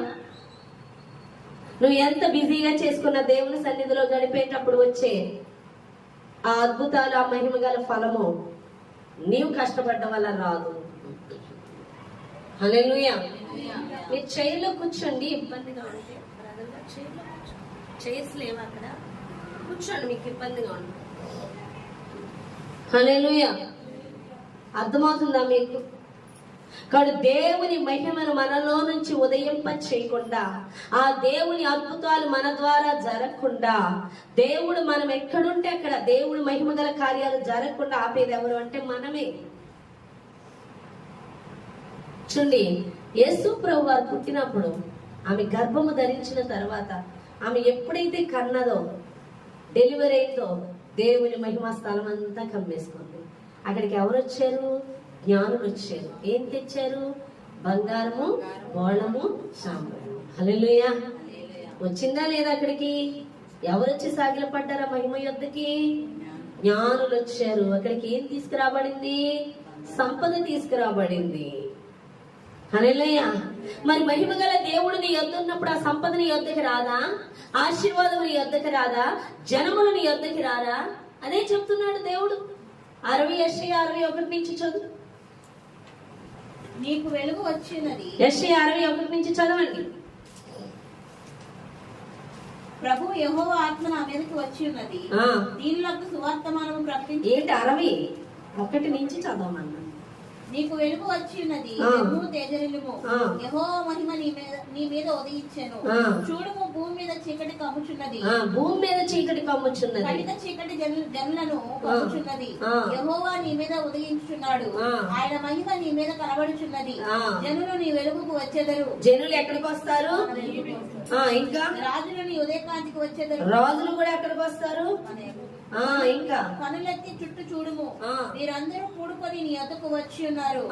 నువ్వు ఎంత బిజీగా చేసుకున్న దేవుని సన్నిధిలో గడిపేటప్పుడు వచ్చే ఆ అద్భుతాలు, ఆ మహిమ గల ఫలము నీవు కష్టపడ్డం వల్ల రాదు. హల్లెలూయా. మీరు చైర్లో కూర్చోండి, ఇబ్బందిగా ఉంటే చైర్స్ లేవు అక్కడ, కూర్చోండి మీకు ఇబ్బందిగా ఉంటుంది. హల్లెలూయా. అర్థమవుతుందా మీకు? కాబట్టి దేవుని మహిమను మనలో నుంచి ఉదయింప చేయకుండా, ఆ దేవుని అద్భుతాలు మన ద్వారా జరగకుండా, దేవుడు మనం ఎక్కడుంటే అక్కడ దేవుడు మహిమ గల కార్యాలు జరగకుండా ఆపేది ఎవరు అంటే మనమే. చూడండి, యేసు ప్రభు వారు పుట్టినప్పుడు ఆమె గర్భము ధరించిన తర్వాత ఆమె ఎప్పుడైతే కన్నదో, డెలివరీ అయిందో, దేవుని మహిమ స్థలం అంతా కమ్మేసుకుంది. అక్కడికి ఎవరు వచ్చారు? జ్ఞానులు వచ్చారు. ఏం తెచ్చారు? బంగారము, బోళము, సాంబ్రాణి. హల్లెలూయా. వచ్చిందా లేదా అక్కడికి? ఎవరు వచ్చి సాగిలపడ్డారా మహిమ యొద్దకి? జ్ఞానులు వచ్చారు. అక్కడికి ఏం తీసుకురాబడింది? సంపద తీసుకురాబడింది. హల్లెలూయా. మరి మహిమ గల దేవుడు నీ యొద్ద ఉన్నప్పుడు ఆ సంపద నీ యొద్దకి రాదా? ఆశీర్వాదం నీ యొద్దకి రాదా? జనములు నీ యొద్దకి రారా? అదే చెప్తున్నాడు దేవుడు. 60 నుంచి చదువు. నీకు వెలుగు వచ్చినది. 61 నుంచి చదవండి. ప్రభు యెహోవా ఆత్మ నా మీదకి వచ్చి ఉన్నది, దీనులకు సువార్తమానము ప్రకటించి. ఏంటి 61 నుంచి చదవమన్నా? నీకు వెలుగు వచ్చి ఉన్నది, తేజరిల్లుము, యెహోవా మహిమ నీ మీద ఉదయించెను. చూడుము, భూమి మీద చీకటి కమ్ముచున్నది. భూమి మీద చీకటి కమ్ముచున్నది. కటిక చీకటి జనులను కమ్ముచున్నది. యెహోవా నీ మీద ఉదయించుచున్నాడు, ఆయన మహిమ నీ మీద కనబడుచున్నది. జనులు నీ వెలుగుకు వచ్చేదరు. జనులు ఎక్కడికి వస్తారు? ఇంకా రాజులు నీ ఉదయకాంతికి వచ్చేదరు. రాజులు కూడా ఎక్కడికి వస్తారు? ఇంకా కనులెత్తి చుట్టూ చూడుము, మీరందరూ కూడుకొని నీ వద్దకు వచ్చి ఉన్నారు.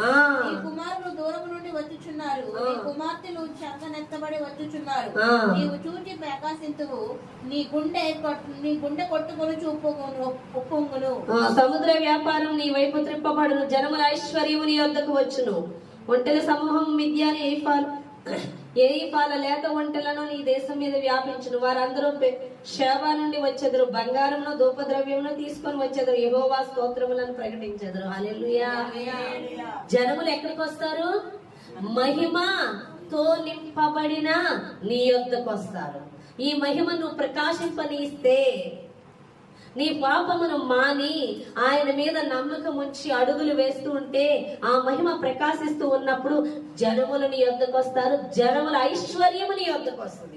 నీ కుమారులు దూరం నుండి వచ్చుచున్నారు, నీ కుమార్తెలు చక్కనెత్తబడి వచ్చుచున్నారు. నీవు చూచి ప్రకాశింతువు, నీ గుండె కొట్టుకొని ఉప్పొంగును. సముద్ర వ్యాపారం నీ వైపు త్రిప్పబడును, జనముల ఐశ్వర్యము నీ వద్దకు వచ్చును. ఒంటెల సమూహం మిద్యాని ఏయిపాల లేత ఒంటెలను నీ దేశం మీద వ్యాపించును. వారందరూ షేబా నుండి వచ్చేదరు, బంగారమును ధూపద్రవ్యమును తీసుకొని వచ్చేదరు, యెహోవా స్తోత్రములను ప్రకటించెదరు. హల్లెలూయా. జనములు ఎక్కడికి వస్తారు? మహిమతో నింపబడిన నీ యొద్దకు వస్తారు. ఈ మహిమను ప్రకాశింపనీస్తే, నీ పాపమును మాని ఆయన మీద నమ్మకం ఉంచి అడుగులు వేస్తూ ఉంటే, ఆ మహిమ ప్రకాశిస్తూ ఉన్నప్పుడు జనములు నీ యొద్దకు వస్తారు. జనముల ఐశ్వర్యము నీ యొద్దకు వస్తుంది.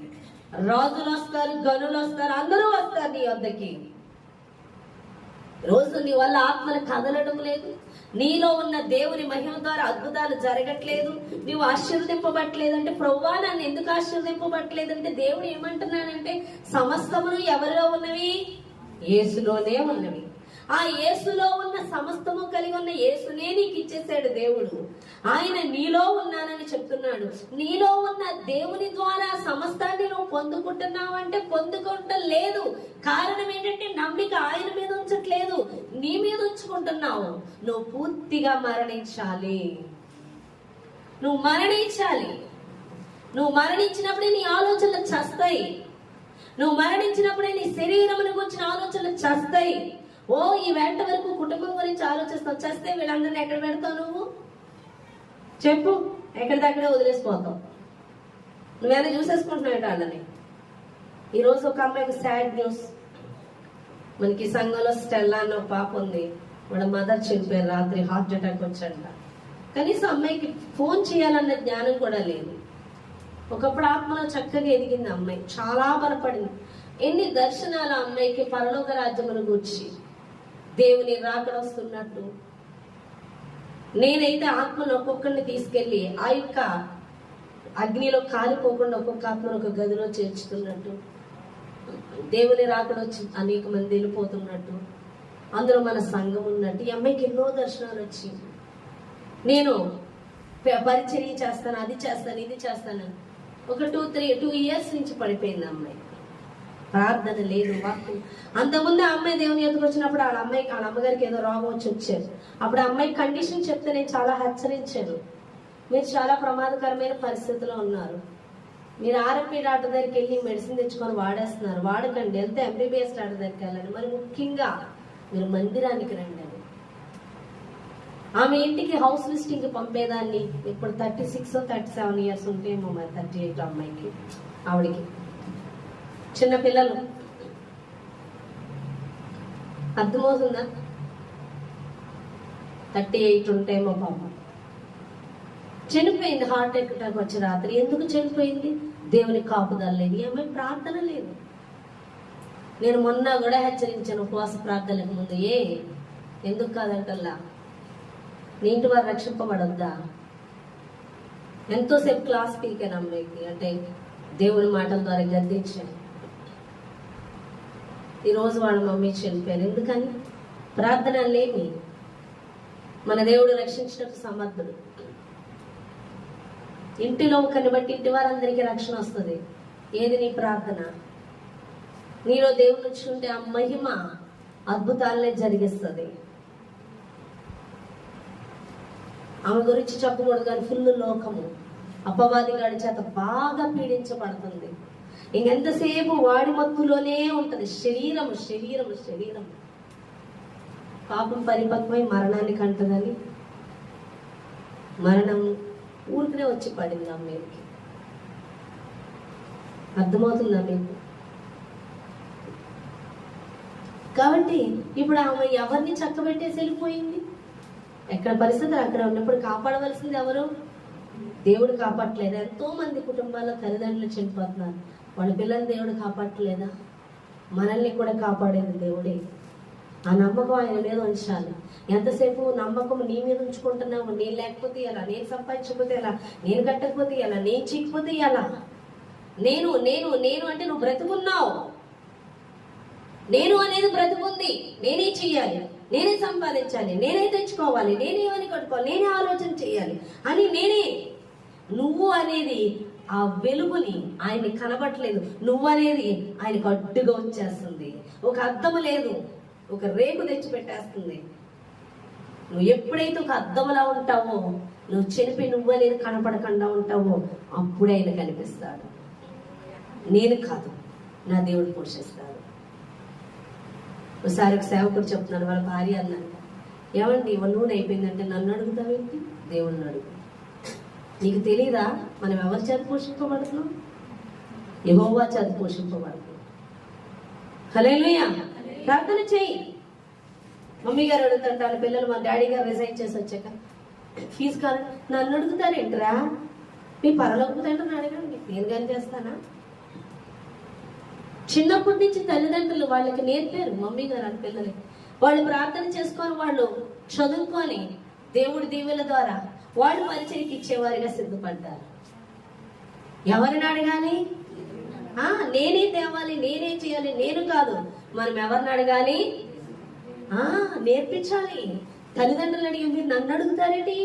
రాజులు వస్తారు, గనులు వస్తారు, అందరూ వస్తారు నీ యొద్దకి. రోజు నీ వల్ల ఆత్మలు కదలడం లేదు, నీలో ఉన్న దేవుని మహిమ ద్వారా అద్భుతాలు జరగట్లేదు, నువ్వు ఆశీర్వదింపబట్టలేదు అంటే, ప్రభువా నన్ను ఎందుకు ఆశీర్వదింపబట్టలేదంటే, దేవుడు ఏమంటున్నాడంటే, సమస్తమును ఎవరిలో ఉన్నవి? యేసులోనే ఉన్నవి. ఆ యేసులో ఉన్న సమస్తము కలిగి ఉన్న యేసునే నీకు ఇచ్చేసాడు దేవుడు. ఆయన నీలో ఉన్నానని చెప్తున్నాడు. నీలో ఉన్న దేవుని ద్వారా సమస్తాన్ని నువ్వు పొందుకుంటున్నావు అంటే పొందుకుంటం లేదు. కారణం ఏంటంటే నమ్మిక ఆయన మీద ఉంచట్లేదు, నీ మీద ఉంచుకుంటున్నావు. నువ్వు పూర్తిగా మరణించాలి. నువ్వు మరణించాలి. నువ్వు మరణించినప్పుడే నీ ఆలోచనలు చస్తాయి. నువ్వు మరణించినప్పుడే నీ శరీరమును గురించిన ఆలోచనలు చస్తాయి. ఓ ఈ వేట వరకు కుటుంబం గురించి ఆలోచిస్తావు, చస్తే వీళ్ళందరినీ ఎక్కడ పెడతావు? నువ్వు చెప్పు, ఎక్కడిదక్కడే వదిలేసిపోతావు. నువ్వేనా చూసేసుకుంటున్నావు వాళ్ళని. ఈరోజు ఒక అమ్మాయికి సాడ్ న్యూస్. మనకి సంఘంలో స్టెల్లా అన్న పాప ఉంది, వాళ్ళ మదర్ చనిపోయారు, రాత్రి హార్ట్ అటాక్ వచ్చంట. కనీసం అమ్మాయికి ఫోన్ చేయాలన్న జ్ఞానం కూడా లేదు. ఒకప్పుడు ఆత్మలో చక్కగా ఎదిగింది అమ్మాయి, చాలా బలపడింది. ఎన్ని దర్శనాలు అమ్మాయికి పరలోక రాజ్యమును గూర్చి, దేవుని రాకడ వస్తున్నట్టు. నేనైతే ఆత్మను ఒక్కొక్కరిని తీసుకెళ్లి ఆ యొక్క అగ్నిలో కాలిపోకుండా ఒక్కొక్క ఆత్మను ఒక గదిలో చేర్చుతున్నట్టు, దేవుని రాకడ వచ్చి అనేక మంది వెళ్ళిపోతున్నట్టు, అందులో మన సంఘం ఉన్నట్టు ఈ అమ్మాయికి ఎన్నో దర్శనాలు వచ్చి, నేను పరిచర్య చేస్తాను, అది చేస్తాను, ఇది చేస్తాను. ఒక 2 years నుంచి పడిపోయింది అమ్మాయి. ప్రార్థన లేదు, వాక్కు. అంతకుముందు ఆ అమ్మాయి దేవుని ఎదుగు వచ్చినప్పుడు వాళ్ళ అమ్మగారికి ఏదో రోగం వచ్చారు. అప్పుడు ఆ అమ్మాయి కండిషన్ చెప్తే నేను చాలా హెచ్చరించాను, మీరు చాలా ప్రమాదకరమైన పరిస్థితిలో ఉన్నారు, మీరు ఆర్ఎంపీ డాక్టర్ దగ్గరికి వెళ్ళి మెడిసిన్ తెచ్చుకొని వాడేస్తున్నారు. వాడకండి, వెళ్తే ఎంబీబీఎస్ డాక్టర్ దగ్గరికి వెళ్ళండి. మరి ముఖ్యంగా మీరు మందిరానికి రండి అని. ఆమె ఇంటికి హౌస్ లిస్టింగ్ పంపేదాన్ని. ఇప్పుడు 36 or 37 years ఉంటేమో, మరి 38 అమ్మాయికి, ఆవిడికి చిన్న పిల్లలు. అర్థమవుతుందా? 38 ఉంటేమో పాపం. చనిపోయింది హార్ట్ అటాక్ వచ్చి రాత్రి. ఎందుకు చనిపోయింది? దేవుని కాపుదల లేదు, ఏమై ప్రార్థన లేదు. నేను మొన్న కూడా హెచ్చరించాను ఉపవాస ప్రార్థనలకు ముందు. ఎందుకు కాదంటల్లా, నీ ఇంటి వారు రక్షింపబడొద్దా? ఎంతోసేపు క్లాస్ పీకాను అమ్మాయికి, అంటే దేవుని మాటల ద్వారా గద్దించాను. ఈరోజు వాళ్ళ మమ్మీ చనిపోయారు. ఎందుకని? ప్రార్థన లేని. మన దేవుడు రక్షించినట్టు సమర్థుడు. ఇంటిలో ఒకరిని బట్టి ఇంటి వారందరికీ రక్షణ వస్తుంది. ఏది? నీ ప్రార్థన. నీలో దేవుడు ఉంటే ఆ మహిమ అద్భుతాలనే జరిగిస్తుంది. ఆమె గురించి చెప్పకూడదు కానీ ఫుల్ లోకము అపవాది గాడి చేత బాగా పీడించబడుతుంది. ఇంకెంతసేపు వాడి మత్తులోనే ఉంటది. శరీరము శరీరము శరీరం. పాపం పరిపక్వై మరణానికి అంటదని మరణం ఊరికనే వచ్చి పడింది అమ్మకి. అర్థమవుతుందా మీకు? కాబట్టి ఇప్పుడు ఆమె ఎవరిని చక్కబెట్టేసి వెళ్ళిపోయింది. ఎక్కడ పరిస్థితులు అక్కడ ఉన్నప్పుడు కాపాడవలసింది ఎవరు? దేవుడు కాపాడలేదా? ఎంతో మంది కుటుంబాల్లో తల్లిదండ్రులు చనిపోతున్నారు. వాళ్ళ పిల్లల్ని దేవుడు కాపాడలేదా? మనల్ని కూడా కాపాడేది దేవుడే. ఆ నమ్మకం ఆయన మీద ఉంచాలి. ఎంతసేపు నమ్మకం నీ మీద ఉంచుకుంటున్నావు? నేను లేకపోతే ఎలా, నేను సంపాదించకపోతే ఎలా, నేను కట్టకపోతే ఎలా, నేను చేయకపోతే ఎలా? నేను నేను నేను అంటే నువ్వు బ్రతుకున్నావు. నేను అనేది బ్రతుకుంది. నేనే చెయ్యాలి, నేనే సంపాదించాలి, నేనే తెచ్చుకోవాలి, నేనేమని కట్టుకోవాలి, నేనే ఆలోచన చేయాలి అని నేనే. నువ్వు అనేది ఆ వెలుగుని ఆయన్ని కనబట్టలేదు. నువ్వు అనేది ఆయనకు అడ్డుగా వచ్చేస్తుంది. ఒక అద్దము లేదు, ఒక రేకు తెచ్చి పెట్టేస్తుంది. నువ్వు ఎప్పుడైతే ఒక అద్దములా ఉంటావో, నువ్వు చనిపోయి నువ్వు అనేది కనపడకుండా ఉంటావో, అప్పుడే ఆయన కనిపిస్తాడు. నేను కాదు, నా దేవుడు పోషిస్తాడు. ఒకసారి ఒక సేవకుడు చెప్తున్నాడు, వాళ్ళ భార్య అన్నాడు, ఏమండి ఇవాళ నూనె అయిపోయిందంటే నన్ను అడుగుతావేంటి? దేవుణ్ణి అడుగు. నీకు తెలీదా మనం ఎవరి చేత పోషింపబడుతున్నాం? యెహోవా చేత పోషింపబడుతున్నాం. హల్లెలూయా. ప్రార్థన చేయి. మమ్మీ గారు అడుగుతుంటారు, పిల్లలు మా డాడీ గారు రిజైన్ చేసి వచ్చాక ఫీజు కాదు నన్ను అడుగుతారేంట్రా? మీ పరలోకపు తండ్రిని అడగండి, నేను కానీ చేస్తానా? చిన్నప్పటి నుంచి తల్లిదండ్రులు వాళ్ళకి నేర్పారు, మమ్మీ గారు అని పిల్లలకి. వాళ్ళు ప్రార్థన చేసుకొని, వాళ్ళు చదువుకొని దేవుడి దీవెల ద్వారా వాళ్ళు పరిచయకి ఇచ్చేవారిగా సిద్ధపడ్డారు. ఎవరిని అడగాలి? నేనే తేవాలి, నేనే చేయాలి, నేను కాదు. మనం ఎవరిని అడగాలి? నేర్పించాలి. తల్లిదండ్రులు అడిగి మీరు నన్ను అడుగుతారేంటి?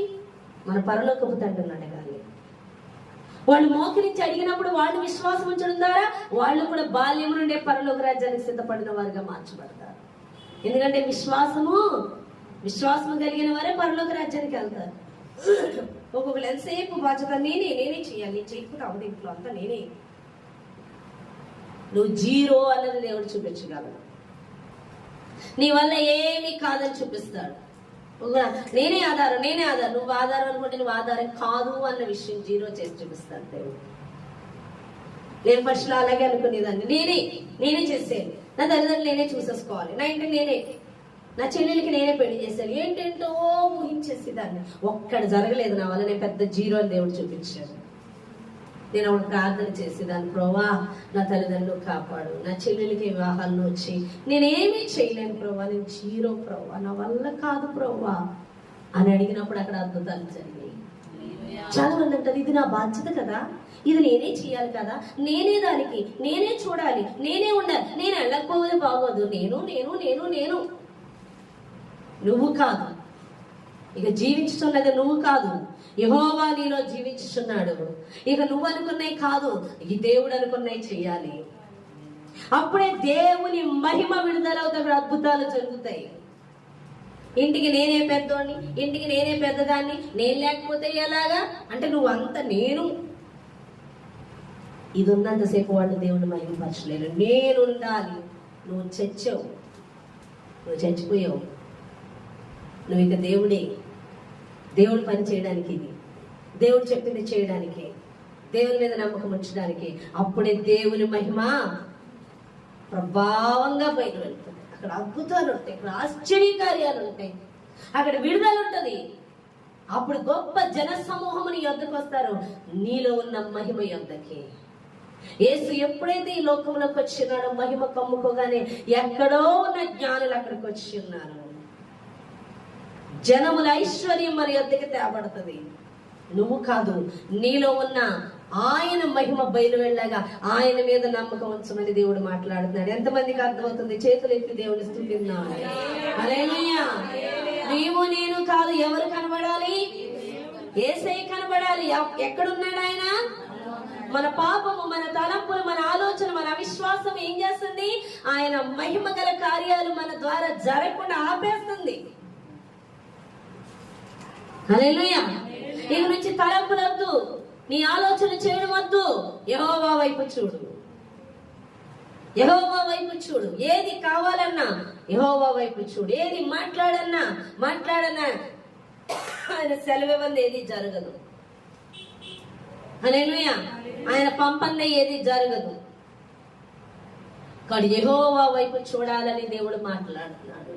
మన పరలోకపు తండ్రిని అడగాలి. వాళ్ళు మోకరించి అడిగినప్పుడు వాళ్ళు విశ్వాసం ఉంచడం ద్వారా వాళ్ళు కూడా బాల్యం నుండే పరలోక రాజ్యానికి సిద్ధపడిన వారిగా మార్చబడతారు. ఎందుకంటే విశ్వాసము కలిగిన వారే పరలోక రాజ్యానికి వెళ్తారు. ఒక్కొక్కరు ఎంతసేపు బాధ్యత నేనే చేయాలి, నేను చేయకపోతే అవదు, ఇంట్లో అంతా నేనే. నువ్వు జీరో అన్నది దేవుడు చూపించగలడు. నీ వల్ల ఏమీ కాదని చూపిస్తాడు. నేనే ఆధారం, నువ్వు ఆధారం అనుకుంటే నువ్వు ఆధారం కాదు అన్న విషయం జీరో చేసి చూపిస్తాడు దేవుడు. నేను ఫస్ట్లో అలాగే అనుకునేదాన్ని, నేనే చేసేది, నా తల్లిదండ్రులు నేనే చూసేసుకోవాలి, నా ఇంటికి నేనే, నా చెల్లెలకి నేనే పెళ్లి చేశాను, ఏంటేంటో ఊహించేసి దాన్ని. ఒక్కడ జరగలేదు నా వల్ల. నేను పెద్ద జీరో అని దేవుడు చూపించాడు. నేను అప్పుడు ప్రార్థన చేసేదాన్ని, ప్రభా నా తల్లిదండ్రులు కాపాడు, నా చెల్లెలకి వివాహాలను వచ్చి నేనేమీ చేయలేను ప్రభా, నేను జీరో ప్రభా, నా వల్ల కాదు ప్రభా అని అడిగినప్పుడు అక్కడ అద్భుతాలు జరిగాయి. చాలా మంది అంటారు, ఇది నా బాధ్యత కదా, ఇది నేనే చేయాలి కదా, నేనే దానికి నేనే చూడాలి, నేనే ఉండాలి, నేను వెళ్ళకపోతే బాగోదు, నేను నువ్వు కాదు. ఇక జీవించుతున్నది నువ్వు కాదు, యెహోవా నీలో జీవించుచున్నాడు. ఇక నువ్వు అనుకున్నాయి కాదు, ఈ దేవుడు అనుకున్నాయి చెయ్యాలి. అప్పుడే దేవుని మహిమ విడుదలవుతాడు, అద్భుతాలు జరుగుతాయి. ఇంటికి నేనే పెద్దోడిని, ఇంటికి నేనే పెద్దదాన్ని, నేను లేకపోతే ఎలాగా అంటే నువ్వు అంత ఇది ఉన్నంతసేపు వాళ్ళు దేవుని మహిమపరచలేరు. నేను ఉండాలి. నువ్వు చచ్చావు, నువ్వు చచ్చిపోయావు, నువ్వు ఇక దేవుడే. దేవుడు పని చేయడానికి, ఇది దేవుడు చెప్పింది చేయడానికి, దేవుని మీద నమ్మకం ఉంచడానికి. అప్పుడే దేవుని మహిమ ప్రభావంగా బయట వెళ్తుంది. అక్కడ అద్భుతాలు ఉంటాయి, అక్కడ ఆశ్చర్యకార్యాలు ఉంటాయి, అక్కడ విడుదల ఉంటది. అప్పుడు గొప్ప జన సమూహము నీ యొద్దకు వస్తారు, నీలో ఉన్న మహిమ యొద్దకి. యేసు ఎప్పుడైతే ఈ లోకంలోకి వచ్చి ఉన్నాడో, మహిమ కమ్ముకోగానే ఎక్కడో ఉన్న జ్ఞానులు అక్కడికి వచ్చి ఉన్నారు. జనముల ఐశ్వర్యం మరి యొద్దకి తేబడుతుంది. నువ్వు కాదు, నీలో ఉన్న ఆయన మహిమ బయలు వెళ్ళగా ఆయన మీద నమ్మకం ఉంచమని దేవుడు మాట్లాడుతున్నాడు. ఎంతమందికి అర్థమవుతుంది? చేతులు ఎత్తి దేవుని స్తుతిద్దాం. హల్లెలూయా. నీవు నేను కాదు, ఎవరు కనబడాలి? యేసయ్య కనబడాలి. ఎక్కడున్నాడు ఆయన? మన పాపము, మన తలంపులు, మన ఆలోచన, మన అవిశ్వాసం ఏం చేస్తుంది? ఆయన మహిమ గల కార్యాలు మన ద్వారా జరగకుండా ఆపేస్తుంది. హల్లెలూయా. ఇక నుంచి తలంపులు వద్దు, నీ ఆలోచన చేయడం వద్దు. యెహోవా వైపు చూడు, యెహోవా వైపు చూడు. ఏది కావాలన్నా యెహోవా వైపు చూడు. ఏది మాట్లాడన్నా ఆయన సెలవివ్వంది ఏది జరగదు. హల్లెలూయా. ఆయన పంపన్న ఏది జరగదు. కానీ యెహోవా వైపు చూడాలని దేవుడు మాట్లాడుతున్నాడు.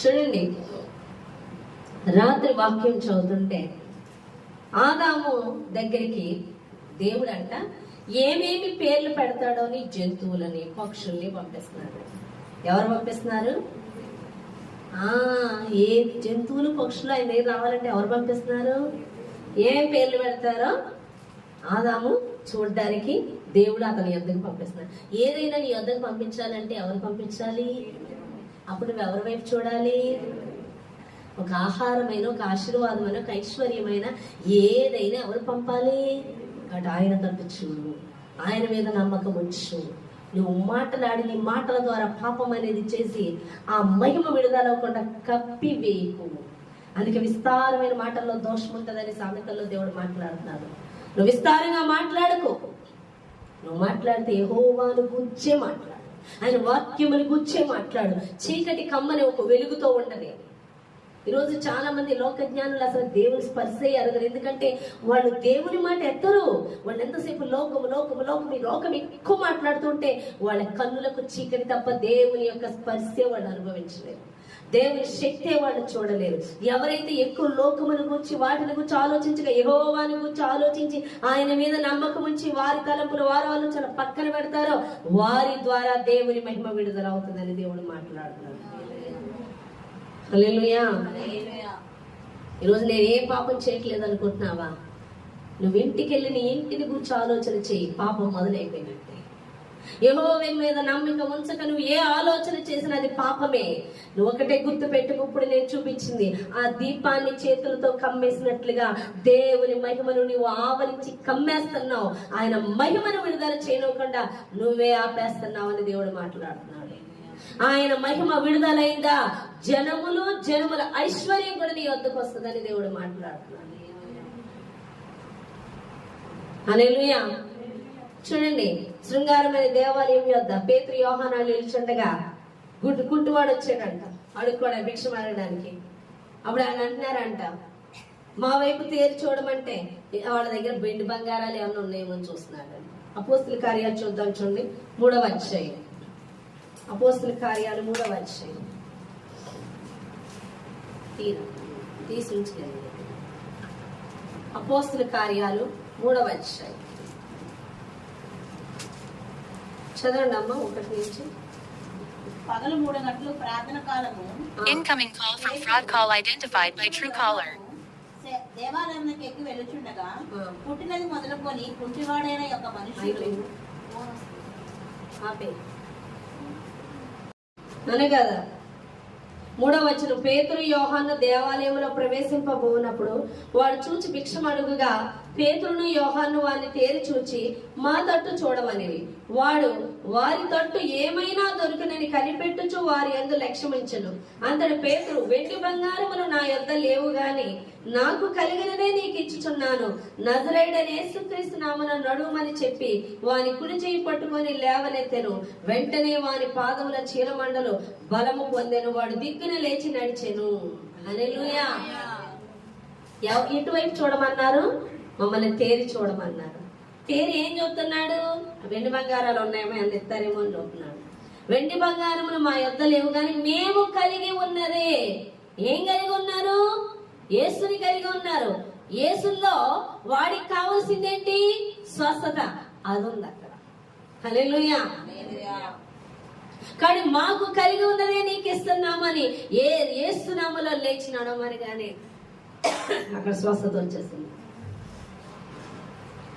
చూడండి, రాత్రి వాక్యం చదువుతుంటే ఆదాము దగ్గరికి దేవుడు అంట ఏమేమి పేర్లు పెడతాడో అని జంతువులని, పక్షుల్ని పంపిస్తున్నాడు. ఎవరు పంపిస్తున్నారు? ఏ జంతువులు, పక్షులు ఆయన దగ్గర రావాలంటే ఎవరు పంపిస్తున్నారు? ఏం పేర్లు పెడతారో ఆదాము చూడడానికి దేవుడు అతని యొద్దకు పంపిస్తున్నాడు. ఏదైనా నీ యొద్దకు పంపించాలంటే ఎవరు పంపించాలి? అప్పుడు నువ్వు ఎవరి వైపు చూడాలి? ఒక ఆహారమైన, ఒక ఆశీర్వాదమైన, ఒక ఐశ్వర్యమైన ఏదైనా ఎవరు పంపాలి? కాబట్టి ఆయన తట్టు చూడు, ఆయన మీద నమ్మకం ఉంచు. నువ్వు మాట్లాడి నీ మాటల ద్వారా పాపం అనేది చేసి ఆ మహిమ విడుదలవ్వకుండా కప్పివేయకు. అందుకే విస్తారమైన మాటల్లో దోషం ఉంటుందని సామెతల్లో దేవుడు మాట్లాడుతున్నాడు. నువ్వు విస్తారంగా మాట్లాడుకో. నువ్వు మాట్లాడితే యెహోవాను గూర్చే మాట్లాడు, ఆయన వాక్యముని గూర్చే మాట్లాడు. చీకటి కమ్మని ఒక వెలుగుతో ఉండదు. ఈరోజు చాలా మంది లోక జ్ఞానులు అసలు దేవుని స్పర్శే అరగరు. ఎందుకంటే వాళ్ళు దేవుని మాట ఎత్తరు. వాళ్ళు ఎంతసేపు లోకం ఎక్కువ మాట్లాడుతుంటే వాళ్ళ కన్నులకు చీకటి తప్ప దేవుని యొక్క స్పర్శే వాళ్ళు అనుభవించలేరు, దేవుని శక్తే వాళ్ళు చూడలేరు. ఎవరైతే ఎక్కువ లోకమును గురించి, వాటిని గురించి ఆలోచించగా యెహోవాని గురించి ఆలోచించి ఆయన మీద నమ్మకం ఉంచి వారి తలంపులు, వారి ఆలోచన పక్కన పెడతారో వారి ద్వారా దేవుని మహిమ విడుదల అవుతుందని దేవుడు మాట్లాడుతున్నాడు. హల్లెలూయా. ఈరోజు నేను ఏ పాపం చేయట్లేదు అనుకుంటున్నావా? నువ్వు ఇంటికి వెళ్ళి నీ ఇంటిని గురించి ఆలోచన చేయి. పాపం మొదలైపోయినట్టే. యెహోవా మీద నమ్మకం ఉంచక నువ్వు ఏ ఆలోచన చేసినా అది పాపమే. నువ్వు ఒకటే గుర్తు పెట్టుకు, ఇప్పుడు నేను చూపించింది ఆ దీపాన్ని చేతులతో కమ్మేసినట్లుగా దేవుని మహిమను నువ్వు ఆవరించి కమ్మేస్తున్నావు. ఆయన మహిమను విడుదల చేయకుండా నువ్వే ఆపేస్తున్నావు అని దేవుడు మాట్లాడుతున్నాడు. ఆయన మహిమ విడుదలైందా జనముల ఐశ్వర్యం కూడా నీ వద్దకు వస్తుందని దేవుడు మాట్లాడుతున్నాడు. హల్లెలూయా. చూడండి, శృంగారమైన దేవాలయం యొద్ద పేతురు యోహానాలు నిల్చుండగా గుడ్డివాడు వచ్చాడంట అడుక్కోవడానికి, భిక్ష అడగడానికి. అప్పుడు ఆయన అంటున్నారంట, మా వైపు తేరి చూడమంటే వాళ్ళ దగ్గర వెండి బంగారాలు ఏమన్నా ఉన్నాయేమో చూస్తున్నాడు. అపోస్తుల కార్యాలు చూద్దాం. చూడండి, 3వ అధ్యాయం. అపోస్తుల కార్యాలు 3వ అధ్యాయం. తీసుకెళ్ళి అపోస్తుల కార్యాలు 3వ అధ్యాయం చదవండి అమ్మ, 1 నుంచి. పగలు 3 గంటలు ప్రార్థన కాలము. Incoming call from fraud call identified by Truecaller. దేవాలయంలోకి ఎక్కి వెళ్ళుచుండగా పుట్టినది మొదలుకొని కుంటివాడైన యొక్క మనుషులు అనే కదా 3వ వచనం. పేతురు యోహాను దేవాలయంలో ప్రవేశింపబోనప్పుడు వాడు చూచి భిక్షం అడుగుగా పేతురును యోహాను వారిని తేరి చూచి మా తట్టు చూడమనివి. వాడు వారి తట్టు ఏమైనా దొరుకునని కనిపెట్టుచు వారి యందు లక్ష్యమించెను. అంతటి పేతురు, వెండి బంగారములు నా యొద్ద లేవు గాని నాకు కలిగినదే నీకు ఇచ్చుచున్నాను. నజరేయుడైన యేసుక్రీస్తు నామమున నడుమని చెప్పి వాని కుడి చేయి పట్టుకొని లేవనెత్తెను. వెంటనే వాని పాదముల చీలమండలు బలము పొందెను. వాడు దిగ్గున లేచి నడిచెను. హల్లెలూయా. ఇటువైపు చూడమన్నారు, మమ్మల్ని తేరి చూడమన్నారు. తేరి ఏం చూస్తున్నాడు? వెండి బంగారాలు ఉన్నాయేమో అని ఇస్తారేమో అని చూస్తున్నాడు. వెండి బంగారములు మా యొద్ద లేవు కానీ మేము కలిగి ఉన్నదే. ఏం కలిగి ఉన్నారు? యేసుని కలిగి ఉన్నారు. యేసులో వాడికి కావాల్సిందేంటి? స్వస్థత. అది ఉంది అక్కడ. హల్లెలూయా. కానీ మాకు కలిగి ఉన్నదే నీకు ఇస్తున్నామని యేసునామములో లేచినాడు మరి కానీ అక్కడ స్వస్థత వచ్చేసింది.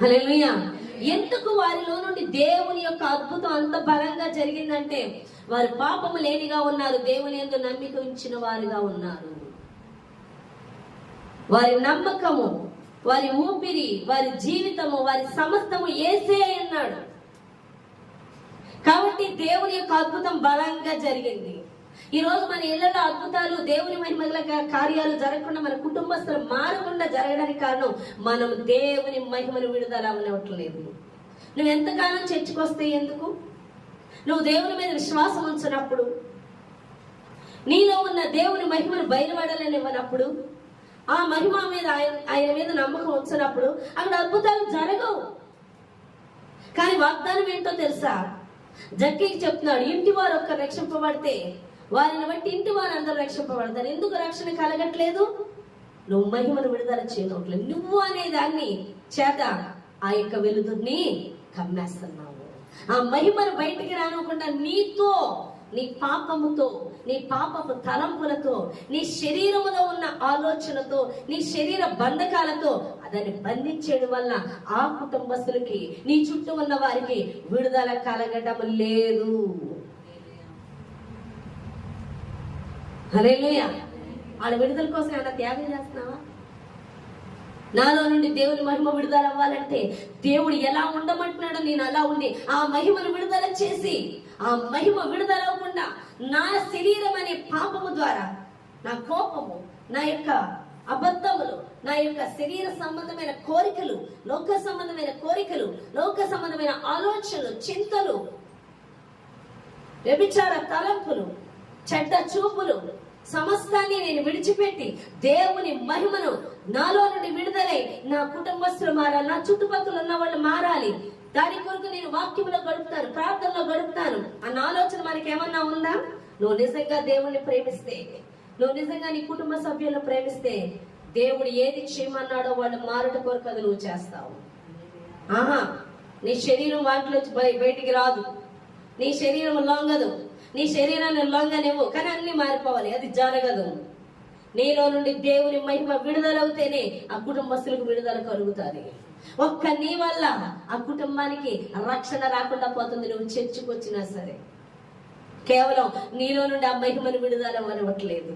హల్లెలూయా. ఎందుకు వారిలో నుండి దేవుని యొక్క అద్భుతం అంత బలంగా జరిగిందంటే వారు పాపము లేనిగా ఉన్నారు, దేవుని యందు నమ్మిక ఉంచిన వారిగా ఉన్నారు. వారి నమ్మకము, వారి ఊపిరి, వారి జీవితము, వారి సమస్తము యేసే అన్నాడు. కాబట్టి దేవుని యొక్క అద్భుతం బలంగా జరిగింది. ఈ రోజు మన ఇళ్లలో అద్భుతాలు, దేవుని మహిమల కార్యాలు జరగకుండా, మన కుటుంబస్తులు మారకుండా జరగడానికి కారణం మనం దేవుని మహిమను విడుదల అవ్వట్లేదు. నువ్వు ఎంతకాలం చర్చకు వస్తే ఎందుకు? నువ్వు దేవుని మీద విశ్వాసం ఉంచినప్పుడు, నీలో ఉన్న దేవుని మహిమను బయలుపడాలనివ్వనప్పుడు, ఆ మహిమ మీద ఆయన మీద నమ్మకం ఉంచినప్పుడు అక్కడ అద్భుతాలు జరగవు. కానీ వాగ్దానం ఏంటో తెలుసా? జక్కీకి చెప్తున్నాడు, ఇంటి వారు ఒక్క రక్షింపబడితే వారిని బట్టి ఇంటి వారు అందరూ రక్షింపబడతారు. ఎందుకు రక్షణ కలగట్లేదు? నువ్వు మహిమను విడుదల చేయట్లేదు. నువ్వు అనే దాన్ని చేత ఆ యొక్క వెలుతుర్ని కమ్మేస్తున్నావు. ఆ మహిమను బయటికి రానివ్వకుండా నీతో, నీ పాపముతో, నీ పాపపు తలంపులతో, నీ శరీరములో ఉన్న ఆలోచనతో, నీ శరీర బంధకాలతో దాన్ని బంధించడం వల్ల ఆ కుటుంబస్తులకి, నీ చుట్టూ ఉన్న వారికి విడుదల కలగడం లేదు. హల్లెలూయా. వాళ్ళ విడుదల కోసం ఏమైనా త్యాగం చేస్తున్నావా? నాలో నుండి దేవుని మహిమ విడుదల అవ్వాలంటే దేవుడు ఎలా ఉండమంటున్నాడో నేను అలా ఉండి ఆ మహిమను విడుదల చేసి, ఆ మహిమ విడుదల అవ్వకుండా నా శరీరం అనే పాపము ద్వారా, నా కోపము, నా యొక్క అబద్ధములు, నా యొక్క శరీర సంబంధమైన కోరికలు, లోక సంబంధమైన కోరికలు, లోక సంబంధమైన ఆలోచనలు, చింతలు, వ్యభిచార తలంపులు, చెడ్డ చూపులు, సమస్తాన్ని నేను విడిచిపెట్టి దేవుని మహిమను నాలో నుండి విడుదలై నా కుటుంబస్తులు మారాలి, నా చుట్టుపక్కల ఉన్న వాళ్ళు మారాలి. దాని కొరకు నేను వాక్యంలో గడుపుతాను, ప్రార్థనలో గడుపుతాను అన్న ఆలోచన మనకి ఏమన్నా ఉందా? నువ్వు నిజంగా దేవుణ్ణి ప్రేమిస్తే, నువ్వు నిజంగా నీ కుటుంబ సభ్యులను ప్రేమిస్తే, దేవుడు ఏది చేయమన్నాడో వాళ్ళు మారట కొరకు అది నువ్వు చేస్తావు. ఆహా, నీ శరీరం వాటిలోంచి బయటికి రాదు, నీ శరీరం లొంగదు, నీ శరీరాన్ని లొంగనివ్వు, కానీ అన్ని మారిపోవాలి. అది జరగదు. నీలో నుండి దేవుని మహిమ విడుదలవుతేనే ఆ కుటుంబస్తులకు విడుదల కలుగుతుంది. ఒక్క నీ వల్ల ఆ కుటుంబానికి రక్షణ రాకుండా పోతుంది. నువ్వు చర్చకు వచ్చినా సరే కేవలం నీలో నుండి ఆ మహిమను విడుదల అవ్వట్లేదు.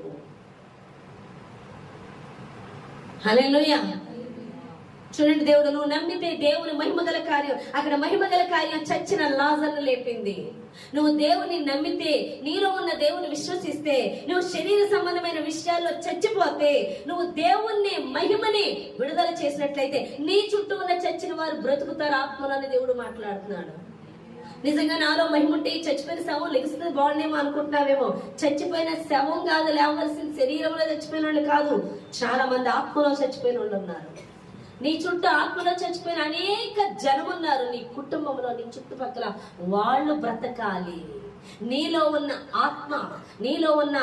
హల్లెలూయా. చూడండి, దేవుడు నువ్వు నమ్మితే దేవుని మహిమగల కార్యం, అక్కడ మహిమగల కార్యం చచ్చిన లాజర్ను లేపింది. నువ్వు దేవుని నమ్మితే, నీలో ఉన్న దేవుని విశ్వసిస్తే, నువ్వు శరీర సంబంధమైన విషయాల్లో చచ్చిపోతే, నువ్వు దేవుణ్ణి మహిమని విడుదల చేసినట్లయితే నీ చుట్టూ ఉన్న చచ్చిన వారు బ్రతుకుతారు ఆత్మలని దేవుడు మాట్లాడుతున్నాడు. నిజంగా నాలో మహిమ ఉంటే చచ్చిపోయిన శవం లెగిస్తే బాగుండేమో అనుకుంటున్నావేమో. చచ్చిపోయిన శవం కాదు లేవలసిన, శరీరంలో చచ్చిపోయిన వాళ్ళు కాదు. చాలా మంది ఆత్మలో చచ్చిపోయిన వాళ్ళు ఉన్నారు. నీ చుట్టూ ఆత్మలో చచ్చిపోయిన అనేక జనం ఉన్నారు. నీ కుటుంబంలో, నీ చుట్టుపక్కల వాళ్ళు బ్రతకాలి. నీలో ఉన్న ఆత్మ, నీలో ఉన్న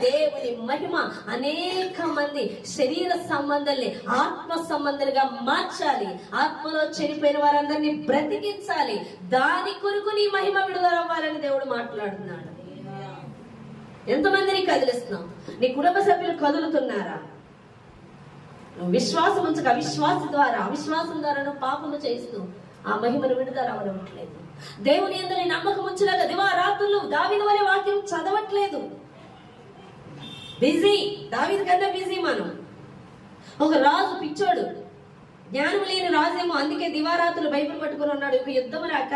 దేవుని మహిమ అనేక మంది శరీర సంబంధాన్ని ఆత్మ సంబంధాలుగా మార్చాలి. ఆత్మలో చనిపోయిన వారందరినీ బ్రతికించాలి. దాని కొరకు నీ మహిమ విడుదల అవ్వాలని దేవుడు మాట్లాడుతున్నాడు. ఎంతమందిని కదిలిస్తున్నావు? నీ కుటుంబ సభ్యులు కదులుతున్నారా? నువ్వు విశ్వాసం ఉంచక అవిశ్వాసం ద్వారా నువ్వు పాపము చేస్తూ ఆ మహిమను విడుదల అవ్వట్లేదు. దేవుని యందు నీ నమ్మకం ఉంచలేక దివారాత్రులు దావీదు వలె వాక్యం చదవట్లేదు. బిజీ, దావీదు కన్నా బిజీ మనం. ఒక రాజు పిచ్చోడు జ్ఞానం లేని రాజేమో అందుకే దివారాతులు బైబిల్ పట్టుకుని ఉన్నాడు. ఇక యుద్ధము లేక,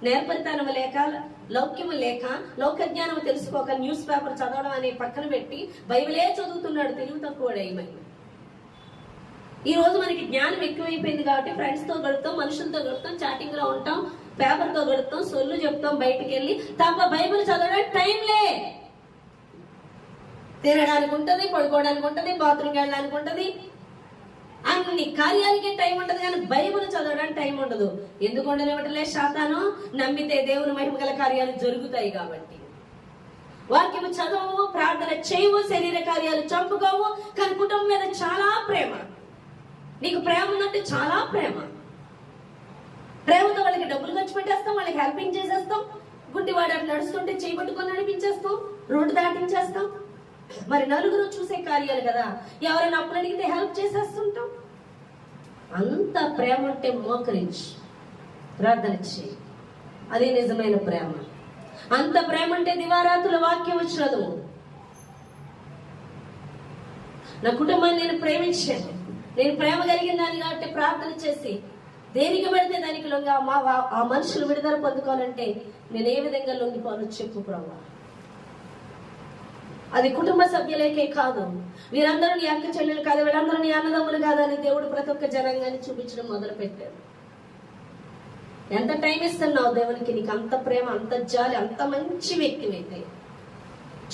నేర్పరితనము లేక, లౌక్యము లేక, లోక జ్ఞానం తెలుసుకోక న్యూస్ పేపర్ చదవడం అనే పక్కన పెట్టి బైబిలే చదువుతున్నాడు. తెలివి తక్కువ ఈ రోజు మనకి జ్ఞానం ఎక్కువైపోయింది కాబట్టి ఫ్రెండ్స్ తో గడుపుతాం, మనుషులతో గడుపుతాం, చాటింగ్ లో ఉంటాం, పేపర్ తో గడుపుతాం, సొల్లు చెప్తాం బయటికి వెళ్ళి, తప్ప బైబిల్ చదవడానికి టైంలే. తినడానికి ఉంటది, పడుకోవడానికి ఉంటది, బాత్రూమ్కి వెళ్ళడానికి ఉంటది, అన్ని కార్యాలకే టైం ఉంటది, కానీ బైబిల్ చదవడానికి టైం ఉండదు. ఎందుకు ఉండనివ్వటలే? శాతాను నమ్మితే దేవుని మహిమ గల కార్యాలు జరుగుతాయి కాబట్టి. వాక్యము చదవవు, ప్రార్థన చేయవు, శరీర కార్యాలు చంపుకోవు, కానీ కుటుంబం మీద చాలా ప్రేమ. నీకు ప్రేమ ఉందంటే చాలా ప్రేమతో వాళ్ళకి డబ్బులు ఖర్చు పెట్టేస్తాం, వాళ్ళకి హెల్పింగ్ చేసేస్తాం, గుడ్డివాడు అట్లా నడుస్తుంటే చేయబట్టుకొని నడిపించేస్తాం, రోడ్డు దాటించేస్తాం. మరి నలుగురు చూసే కార్యాలు కదా, ఎవరైనా అప్పులు అడిగితే హెల్ప్ చేసేస్తుంటాం. అంత ప్రేమ అంటే మోకరించి ప్రార్థన చేయి, అదే నిజమైన ప్రేమ. అంత ప్రేమ అంటే దివారాతుల వాక్యం చదువు. నా కుటుంబాన్ని నేను ప్రేమించాను, నేను ప్రేమ కలిగిన దాన్ని కాబట్టి ప్రార్థన చేసి దేనికి పడితే దానికి లొంగి ఆ మనుషులు విడుదల పొందుకోవాలంటే నేను ఏ విధంగా లొంగిపోను చెప్పు ప్రభు. అది కుటుంబ సభ్యులకే కాదు, వీరందరూ నీ అక్క చెల్లెలు కాదు, వీళ్ళందరూ నీ అన్నదమ్ములు కాదు అని దేవుడు ప్రతి ఒక్క జనాంగాన్ని చూపించడం మొదలు పెట్టాడు. ఎంత టైం ఇస్తున్నావు దేవునికి? నీకు అంత ప్రేమ, అంత జాలి, అంత మంచి వ్యక్తివైతే,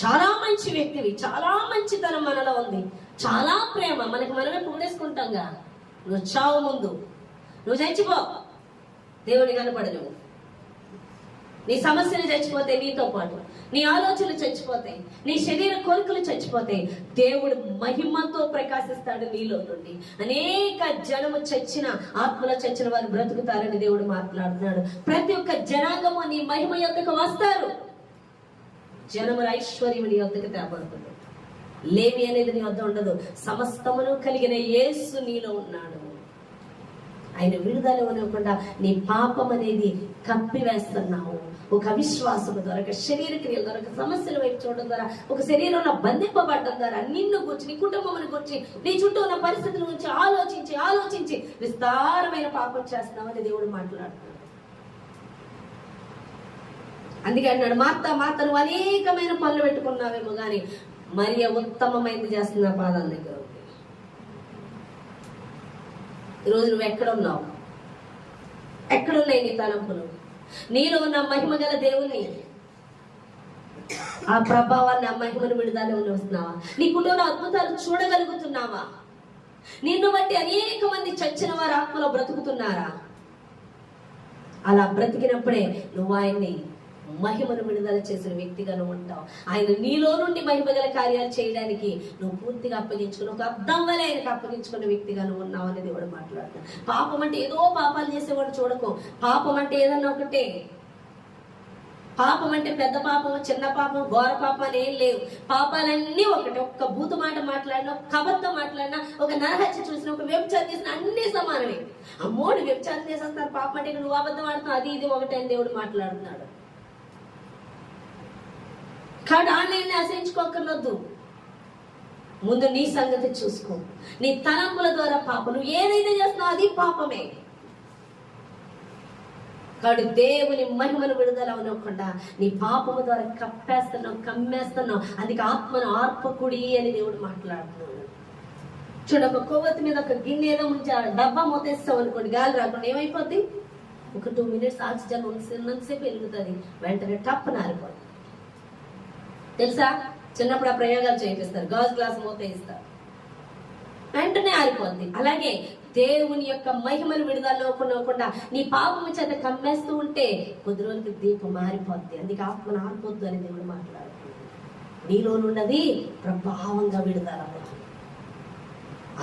చాలా మంచి వ్యక్తివి, చాలా మంచితనం మనలో ఉంది, చాలా ప్రేమ. మనకి మనమే పూడేసుకుంటాంగా. నువ్వు చావు ముందు నువ్వు చచ్చిపో, దేవుని కనపడను. నీ సమస్యలు చచ్చిపోతే నీతో పాటు, నీ ఆలోచనలు చచ్చిపోతాయి, నీ శరీర కోరికలు చచ్చిపోతాయి, దేవుడు మహిమతో ప్రకాశిస్తాడు నీలో నుండి. అనేక జనము చచ్చిన, ఆత్మలో చచ్చిన వారు బ్రతుకుతారని దేవుడు మాట్లాడుతున్నాడు. ప్రతి ఒక్క జనాంగము నీ మహిమ యొద్దకు వస్తారు. జనముల ఐశ్వర్యం నీ యొద్దకు తేబడుతుంది. లేమి అనేది నీ వద్ద ఉండదు. సమస్తమును కలిగిన యేసు నీలో ఉన్నాడు. ఆయన విడుదల ఇవ్వకుండా నీ పాపం అనేది కప్పివేస్తున్నావు. ఒక అవిశ్వాసం ద్వారా, ఒక శరీర క్రియల ద్వారా, ఒక సమస్యల వైపు చూడడం ద్వారా, ఒక శరీరంలో బంధింపబడడం ద్వారా నిన్ను గురించి, నీ కుటుంబం గురించి, నీ చుట్టూ ఉన్న పరిస్థితుల గురించి ఆలోచించి విస్తారమైన పాపం చేస్తున్నామని దేవుడు మాట్లాడుతున్నాడు. అందుకే అన్నాడు, మార్త నువ్వు అనేకమైన పనులు పెట్టుకున్నావేమో గాని మరియ ఉత్తమమైనది చేస్తున్న పాదాల దగ్గర ఉంది. ఈరోజు నువ్వు ఎక్కడున్నావు? ఎక్కడున్నాయి నీ తలంపులు? నీలో ఉన్న మహిమ గల దేవుని ఆ ప్రభావాన్ని, ఆ మహిమను విడుదల వస్తున్నావా? నీ కుటుంబంలో అద్భుతాలు చూడగలుగుతున్నావా? నిన్ను బట్టి అనేక మంది చచ్చిన వారు ఆత్మలో బ్రతుకుతున్నారా? అలా బ్రతికినప్పుడే నువ్వు ఆయన్ని మహిమను విడుదల చేసిన వ్యక్తిగా నువ్వు ఉంటావు. ఆయన నీలో నుండి మహిమ గల కార్యాలు చేయడానికి నువ్వు పూర్తిగా అప్పగించుకుని, ఒక అర్థం వల్ల ఆయనకు అప్పగించుకున్న వ్యక్తిగా నువ్వు ఉన్నావు అనేది దేవుడు మాట్లాడుతున్నాడు. పాపం అంటే ఏదో పాపాలు చేసేవాడు చూడకు. పాపం అంటే ఏదన్నా ఒకటే. పాపం అంటే పెద్ద పాపం, చిన్న పాపం, ఘోర పాపం అని ఏం లేవు. పాపాలన్నీ ఒకటి. ఒక్క బూతు మాట మాట్లాడినా, ఒక కబద్ద మాట్లాడినా, ఒక నరహత్య చూసినా, ఒక వ్యభిచారం చేసినా అన్ని సమానమే. అమ్మోడు వ్యభిచారం చేసేస్తారు పాపం అంటే నువ్వు అబద్ధం ఆడుతున్నావు, అది ఇది ఒకటే అని దేవుడు మాట్లాడుతున్నాడు. కాబట్టి ఆన్లైన్ ఆశ్రయించుకోకర్లొద్దు. ముందు నీ సంగతి చూసుకో. నీ తలంపుల ద్వారా పాపం, నువ్వు ఏదైతే చేస్తున్నావు అది పాపమే. కాబట్టి దేవుని మహిమను విడుదల అవనకుండా నీ పాపము ద్వారా కమ్మేస్తున్నావు. అందుకే ఆత్మను ఆర్పకుడి అని దేవుడు మాట్లాడుతున్నాడు. చూడు, ఒక కొవ్వొత్తి మీద ఒక గిన్నె ఏదో ఉంచి ఆ డబ్బా మూతేస్తావు అనుకోండి, గాలి రాకుండా ఏమైపోద్ది? ఒక 2 minutes ఆక్సిజన్ ఉన్నంతసేపు వెలుగుతుంది, వెంటనే టప్పున ఆరిపోద్ది. తెలుసా? చిన్నప్పుడు ఆ ప్రయోగాలు చేయిస్తారు, గాజు గ్లాస్ మూత ఇస్తారు, వెంటనే ఆరిపోద్ది. అలాగే దేవుని యొక్క మహిమను విడుదలకుండా నీ పాపము చేత కమ్మేస్తూ ఉంటే కొద్ది రోజులకి దీపం మారిపోద్ది. అందుకే ఆత్మను ఆరిపోద్దు అని దేవుడు మాట్లాడుతున్నాడు. నీలో ఉన్నది ప్రభావంగా విడుదల,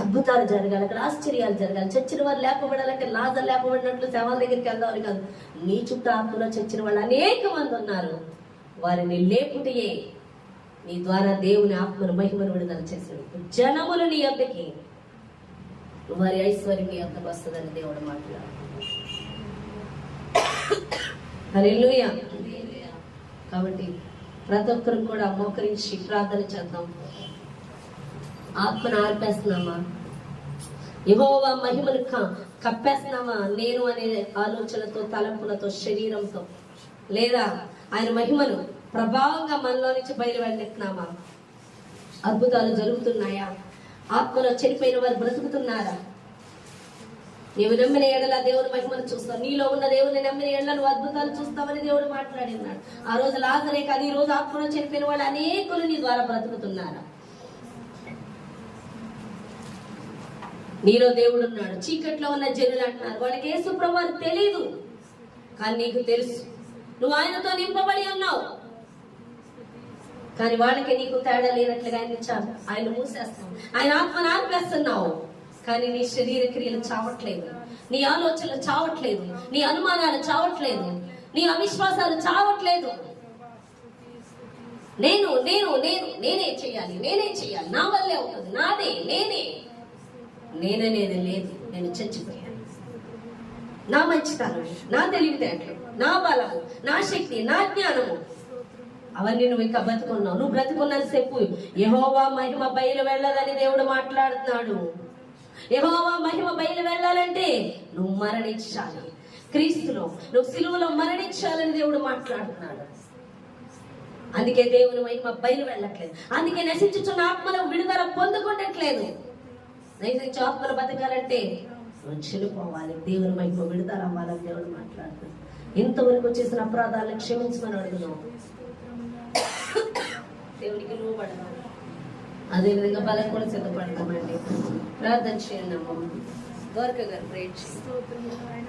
అద్భుతాలు జరగాలి, అక్కడ ఆశ్చర్యాలు జరగాలి. చచ్చిన వారు లేపబడాలంటే లాజర్ లేపబడినట్లు శవాల దగ్గరికి వెళ్దామని కాదు. నీ చుట్టూ ఆత్మలో చచ్చిన వాళ్ళు అనేక మంది ఉన్నారు. వారిని లేపుటయే నీ ద్వారా దేవుని ఆత్మను మహిమను విడుదల చేశాడు. జనములు నీ యొద్దకి, వారి ఐశ్వర్యం నీ యొద్దకు వస్తుందని దేవుడు మాట్లాడుతున్నాడు. హల్లెలూయా. కాబట్టి ప్రతి ఒక్కరు కూడా మోకరించి ప్రార్థన చేద్దాం. ఆత్మను ఆర్పేస్తున్నామా? యెహోవా మహిమను కప్పేస్తున్నామా నేను అనే ఆలోచనతో, తలంపులతో, శరీరంతో? లేదా ఆయన మహిమను ప్రభావంగా మనలో నుంచి బయలు వెళ్ళెత్తున్నామా? అద్భుతాలు జరుగుతున్నాయా? ఆత్మలో చనిపోయిన వారు బ్రతుకుతున్నారా? నీవు నమ్మిన ఎడల దేవుని మహిమను చూస్తావు. నీలో ఉన్న దేవుని నమ్మిన ఎడల నువ్వు అద్భుతాలు చూస్తావని దేవుడు మాట్లాడినాడు. ఆ రోజు లాజరే కాదు, ఈ రోజు ఆత్మలో చనిపోయిన వాళ్ళు అనేకులు నీ ద్వారా బ్రతుకుతున్నారా? నీలో దేవుడు ఉన్నాడు. చీకట్లో ఉన్న జనులు అంటున్నారు వాళ్ళకి యేసు ప్రభువు తెలీదు, కానీ నీకు తెలుసు. నువ్వు ఆయనతో నింపబడి ఉన్నావు, కానీ వాళ్ళకి నీకు తేడా లేనట్లుగా ఆయన మూసేస్తావు. ఆయన ఆత్మను ఆర్పేస్తున్నావు, కానీ నీ శరీర క్రియలు చావట్లేదు, నీ ఆలోచనలు చావట్లేదు, నీ అనుమానాలు చావట్లేదు, నీ అవిశ్వాసాలు చావట్లేదు. నేనే చేయాలి, నా వల్లే అవుతుంది, నాదే, నేననేది లేదు. నేను చచ్చిపోయాను. నా మంచితనం, నా తెలివితేటలు, నా బలము, నా శక్తి, నా జ్ఞానము, అవన్నీ నువ్వు ఇంకా బ్రతుకున్నావు. నువ్వు బ్రతుకున్నంతసేపు యెహోవా మహిమ బయలు వెళ్ళదని దేవుడు మాట్లాడుతున్నాడు. యెహోవా మహిమ బయలు వెళ్ళాలంటే నువ్వు మరణించాలి. క్రీస్తులో నువ్వు సిలువలో మరణించాలని దేవుడు మాట్లాడుతున్నాడు. అందుకే దేవుని మహిమ బయలు వెళ్ళట్లేదు. అందుకే నశించుచున్న ఆత్మలో విడుదల పొందుకోవట్లేదు. నశించు ఆత్మలు బతకాలంటే నువ్వు చెల్లిపోవాలి. దేవుని మహిమ విడుదల అవ్వాలని దేవుడు మాట్లాడుతున్నాడు. ఇంతవరకు చేసిన అపరాధాలను క్షమించమని అడుగున్నావు. దేవునికి నువ్వు పడదాం. అదేవిధంగా బలం కూడా సిద్ధపడతామండి. ప్రార్థన చేయండి. ద్వారక గారు ప్రేర్ చేయండి.